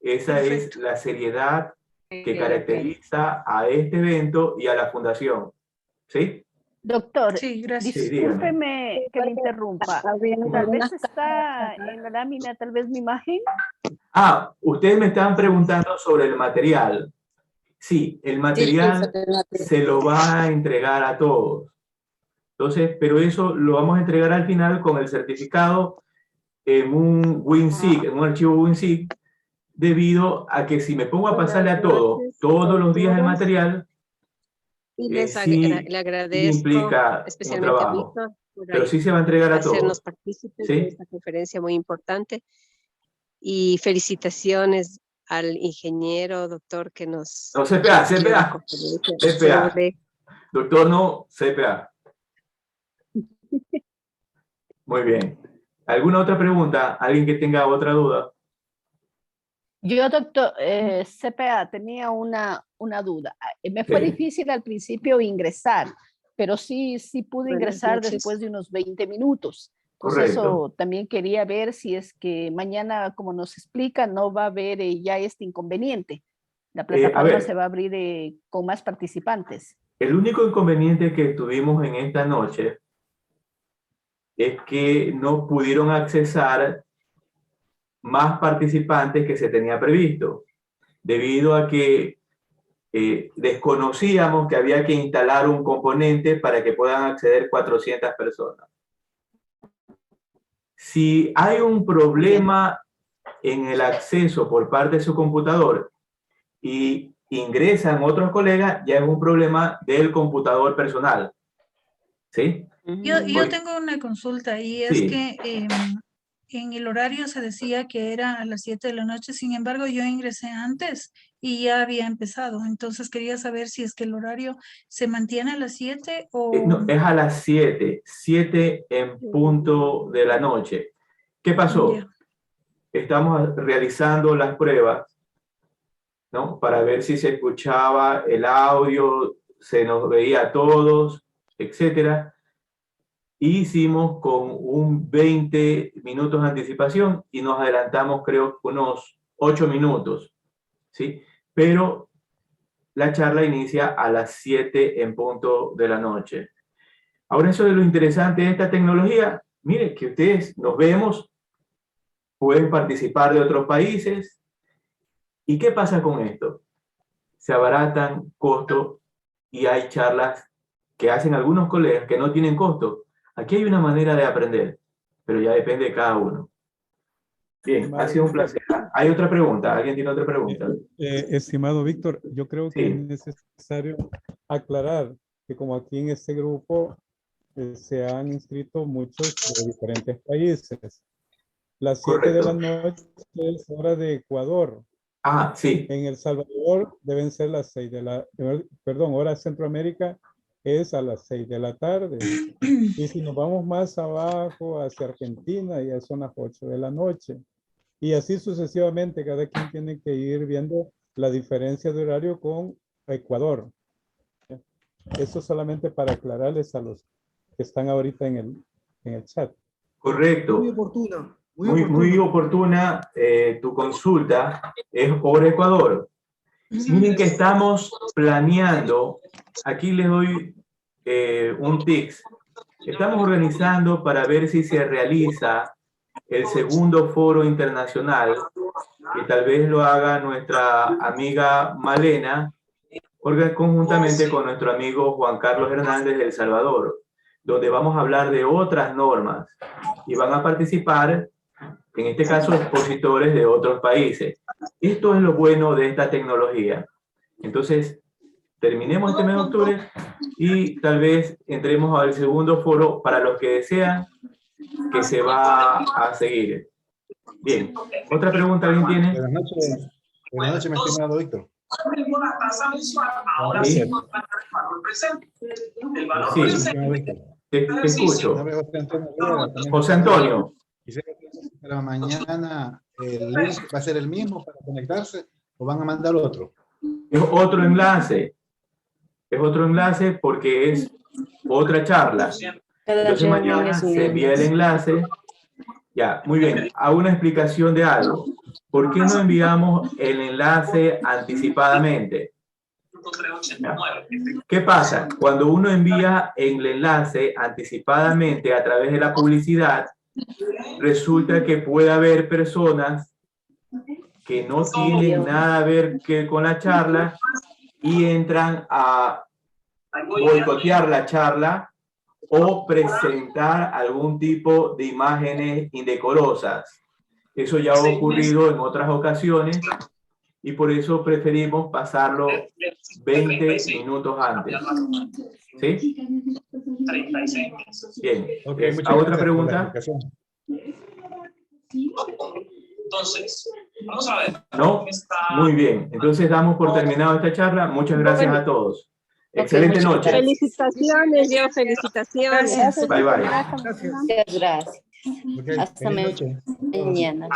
Esa es la seriedad que caracteriza a este evento y a la fundación. ¿Sí? Doctor, sí, gracias. Discúlpeme que me interrumpa. Tal vez está en la lámina, tal vez mi imagen. Ah, ustedes me estaban preguntando sobre el material. Sí, el material se lo va a entregar a todos. Entonces, pero eso lo vamos a entregar al final con el certificado en un WinZip, en un archivo WinZip, debido a que si me pongo a pasarle a todos los días el material, Y le sí agradezco implica especialmente un a trabajo. Víctor por Pero sí se va a entregar a hacernos todos. partícipes ¿Sí? de esta conferencia muy importante. Y felicitaciones al ingeniero, doctor, que nos... No, CPA. sobre... Doctor, no, CPA. Muy bien. ¿Alguna otra pregunta? ¿Alguien que tenga otra duda? Yo, doctor, CPA, tenía una duda. Me fue difícil al principio ingresar, pero sí pude ingresar después de unos 20 minutos. Entonces, eso también quería ver si es que mañana, como nos explica, no va a haber ya este inconveniente. La plataforma se va a abrir con más participantes. El único inconveniente que tuvimos en esta noche es que no pudieron accesar más participantes que se tenía previsto, debido a que desconocíamos que había que instalar un componente para que puedan acceder 400 personas. Si hay un problema en el acceso por parte de su computador y ingresan otros colegas, ya es un problema del computador personal. ¿Sí? Yo tengo una consulta y es que en el horario se decía que era a las 7 de la noche, sin embargo yo ingresé antes y ya había empezado, entonces quería saber si es que el horario se mantiene a las 7 o... No, es a las 7 en punto de la noche. ¿Qué pasó? Estamos realizando las pruebas, ¿no? Para ver si se escuchaba el audio, se nos veía a todos, etcétera. Hicimos con un 20 minutos de anticipación y nos adelantamos, creo, unos 8 minutos, ¿sí? Pero la charla inicia a las 7 en punto de la noche. Ahora, eso es lo interesante de esta tecnología. Miren, que ustedes nos vemos, pueden participar de otros países. ¿Y qué pasa con esto? Se abaratan costos y hay charlas que hacen algunos colegas que no tienen costo. Aquí hay una manera de aprender, pero ya depende de cada uno. Bien, ha sido un placer. ¿Hay otra pregunta? ¿Alguien tiene otra pregunta? Estimado Víctor, yo creo que es necesario aclarar que como aquí en este grupo se han inscrito muchos de diferentes países. Las 7 de la noche es hora de Ecuador. Ah, sí. En El Salvador deben ser las 6 de la... Perdón, hora Centroamérica es a las 6 de la tarde. Y si nos vamos más abajo hacia Argentina, ya son las 8 de la noche. Y así sucesivamente, cada quien tiene que ir viendo la diferencia de horario con Ecuador. Eso solamente para aclararles a los que están ahorita en el chat. Correcto. Muy oportuna. Muy oportuna tu consulta. Es por Ecuador. Miren que estamos planeando, aquí les doy un tips. Estamos organizando para ver si se realiza el segundo foro internacional que tal vez lo haga nuestra amiga Malena, conjuntamente con nuestro amigo Juan Carlos Hernández de El Salvador, donde vamos a hablar de otras normas y van a participar, en este caso, expositores de otros países. Esto es lo bueno de esta tecnología. Entonces, terminemos este mes de octubre y tal vez entremos al segundo foro para los que desean, que se va a seguir. Bien, ¿otra pregunta alguien tiene? Buenas noches, mi estimado Víctor. Sí, te escucho. José Antonio. Para mañana, ¿el link va a ser el mismo para conectarse o van a mandar otro? Es otro enlace. Es otro enlace porque es otra charla. Entonces mañana se envía el enlace. Ya, muy bien. Hago una explicación de algo. ¿Por qué no enviamos el enlace anticipadamente? ¿Qué pasa? Cuando uno envía el enlace anticipadamente a través de la publicidad, resulta que puede haber personas que no tienen nada a ver con la charla y entran a boicotear la charla o presentar algún tipo de imágenes indecorosas. Eso ya ha ocurrido en otras ocasiones y por eso preferimos pasarlo 20 minutos antes. ¿Sí? Bien. Okay, ¿A otra pregunta? Entonces, vamos a ver. ¿No? Muy bien. Entonces damos por terminado esta charla. Muchas gracias a todos. Excelente noche. Felicitaciones, Dios, felicitaciones. Gracias. Bye, bye. Muchas gracias. Okay, Hasta feliz noche. mañana.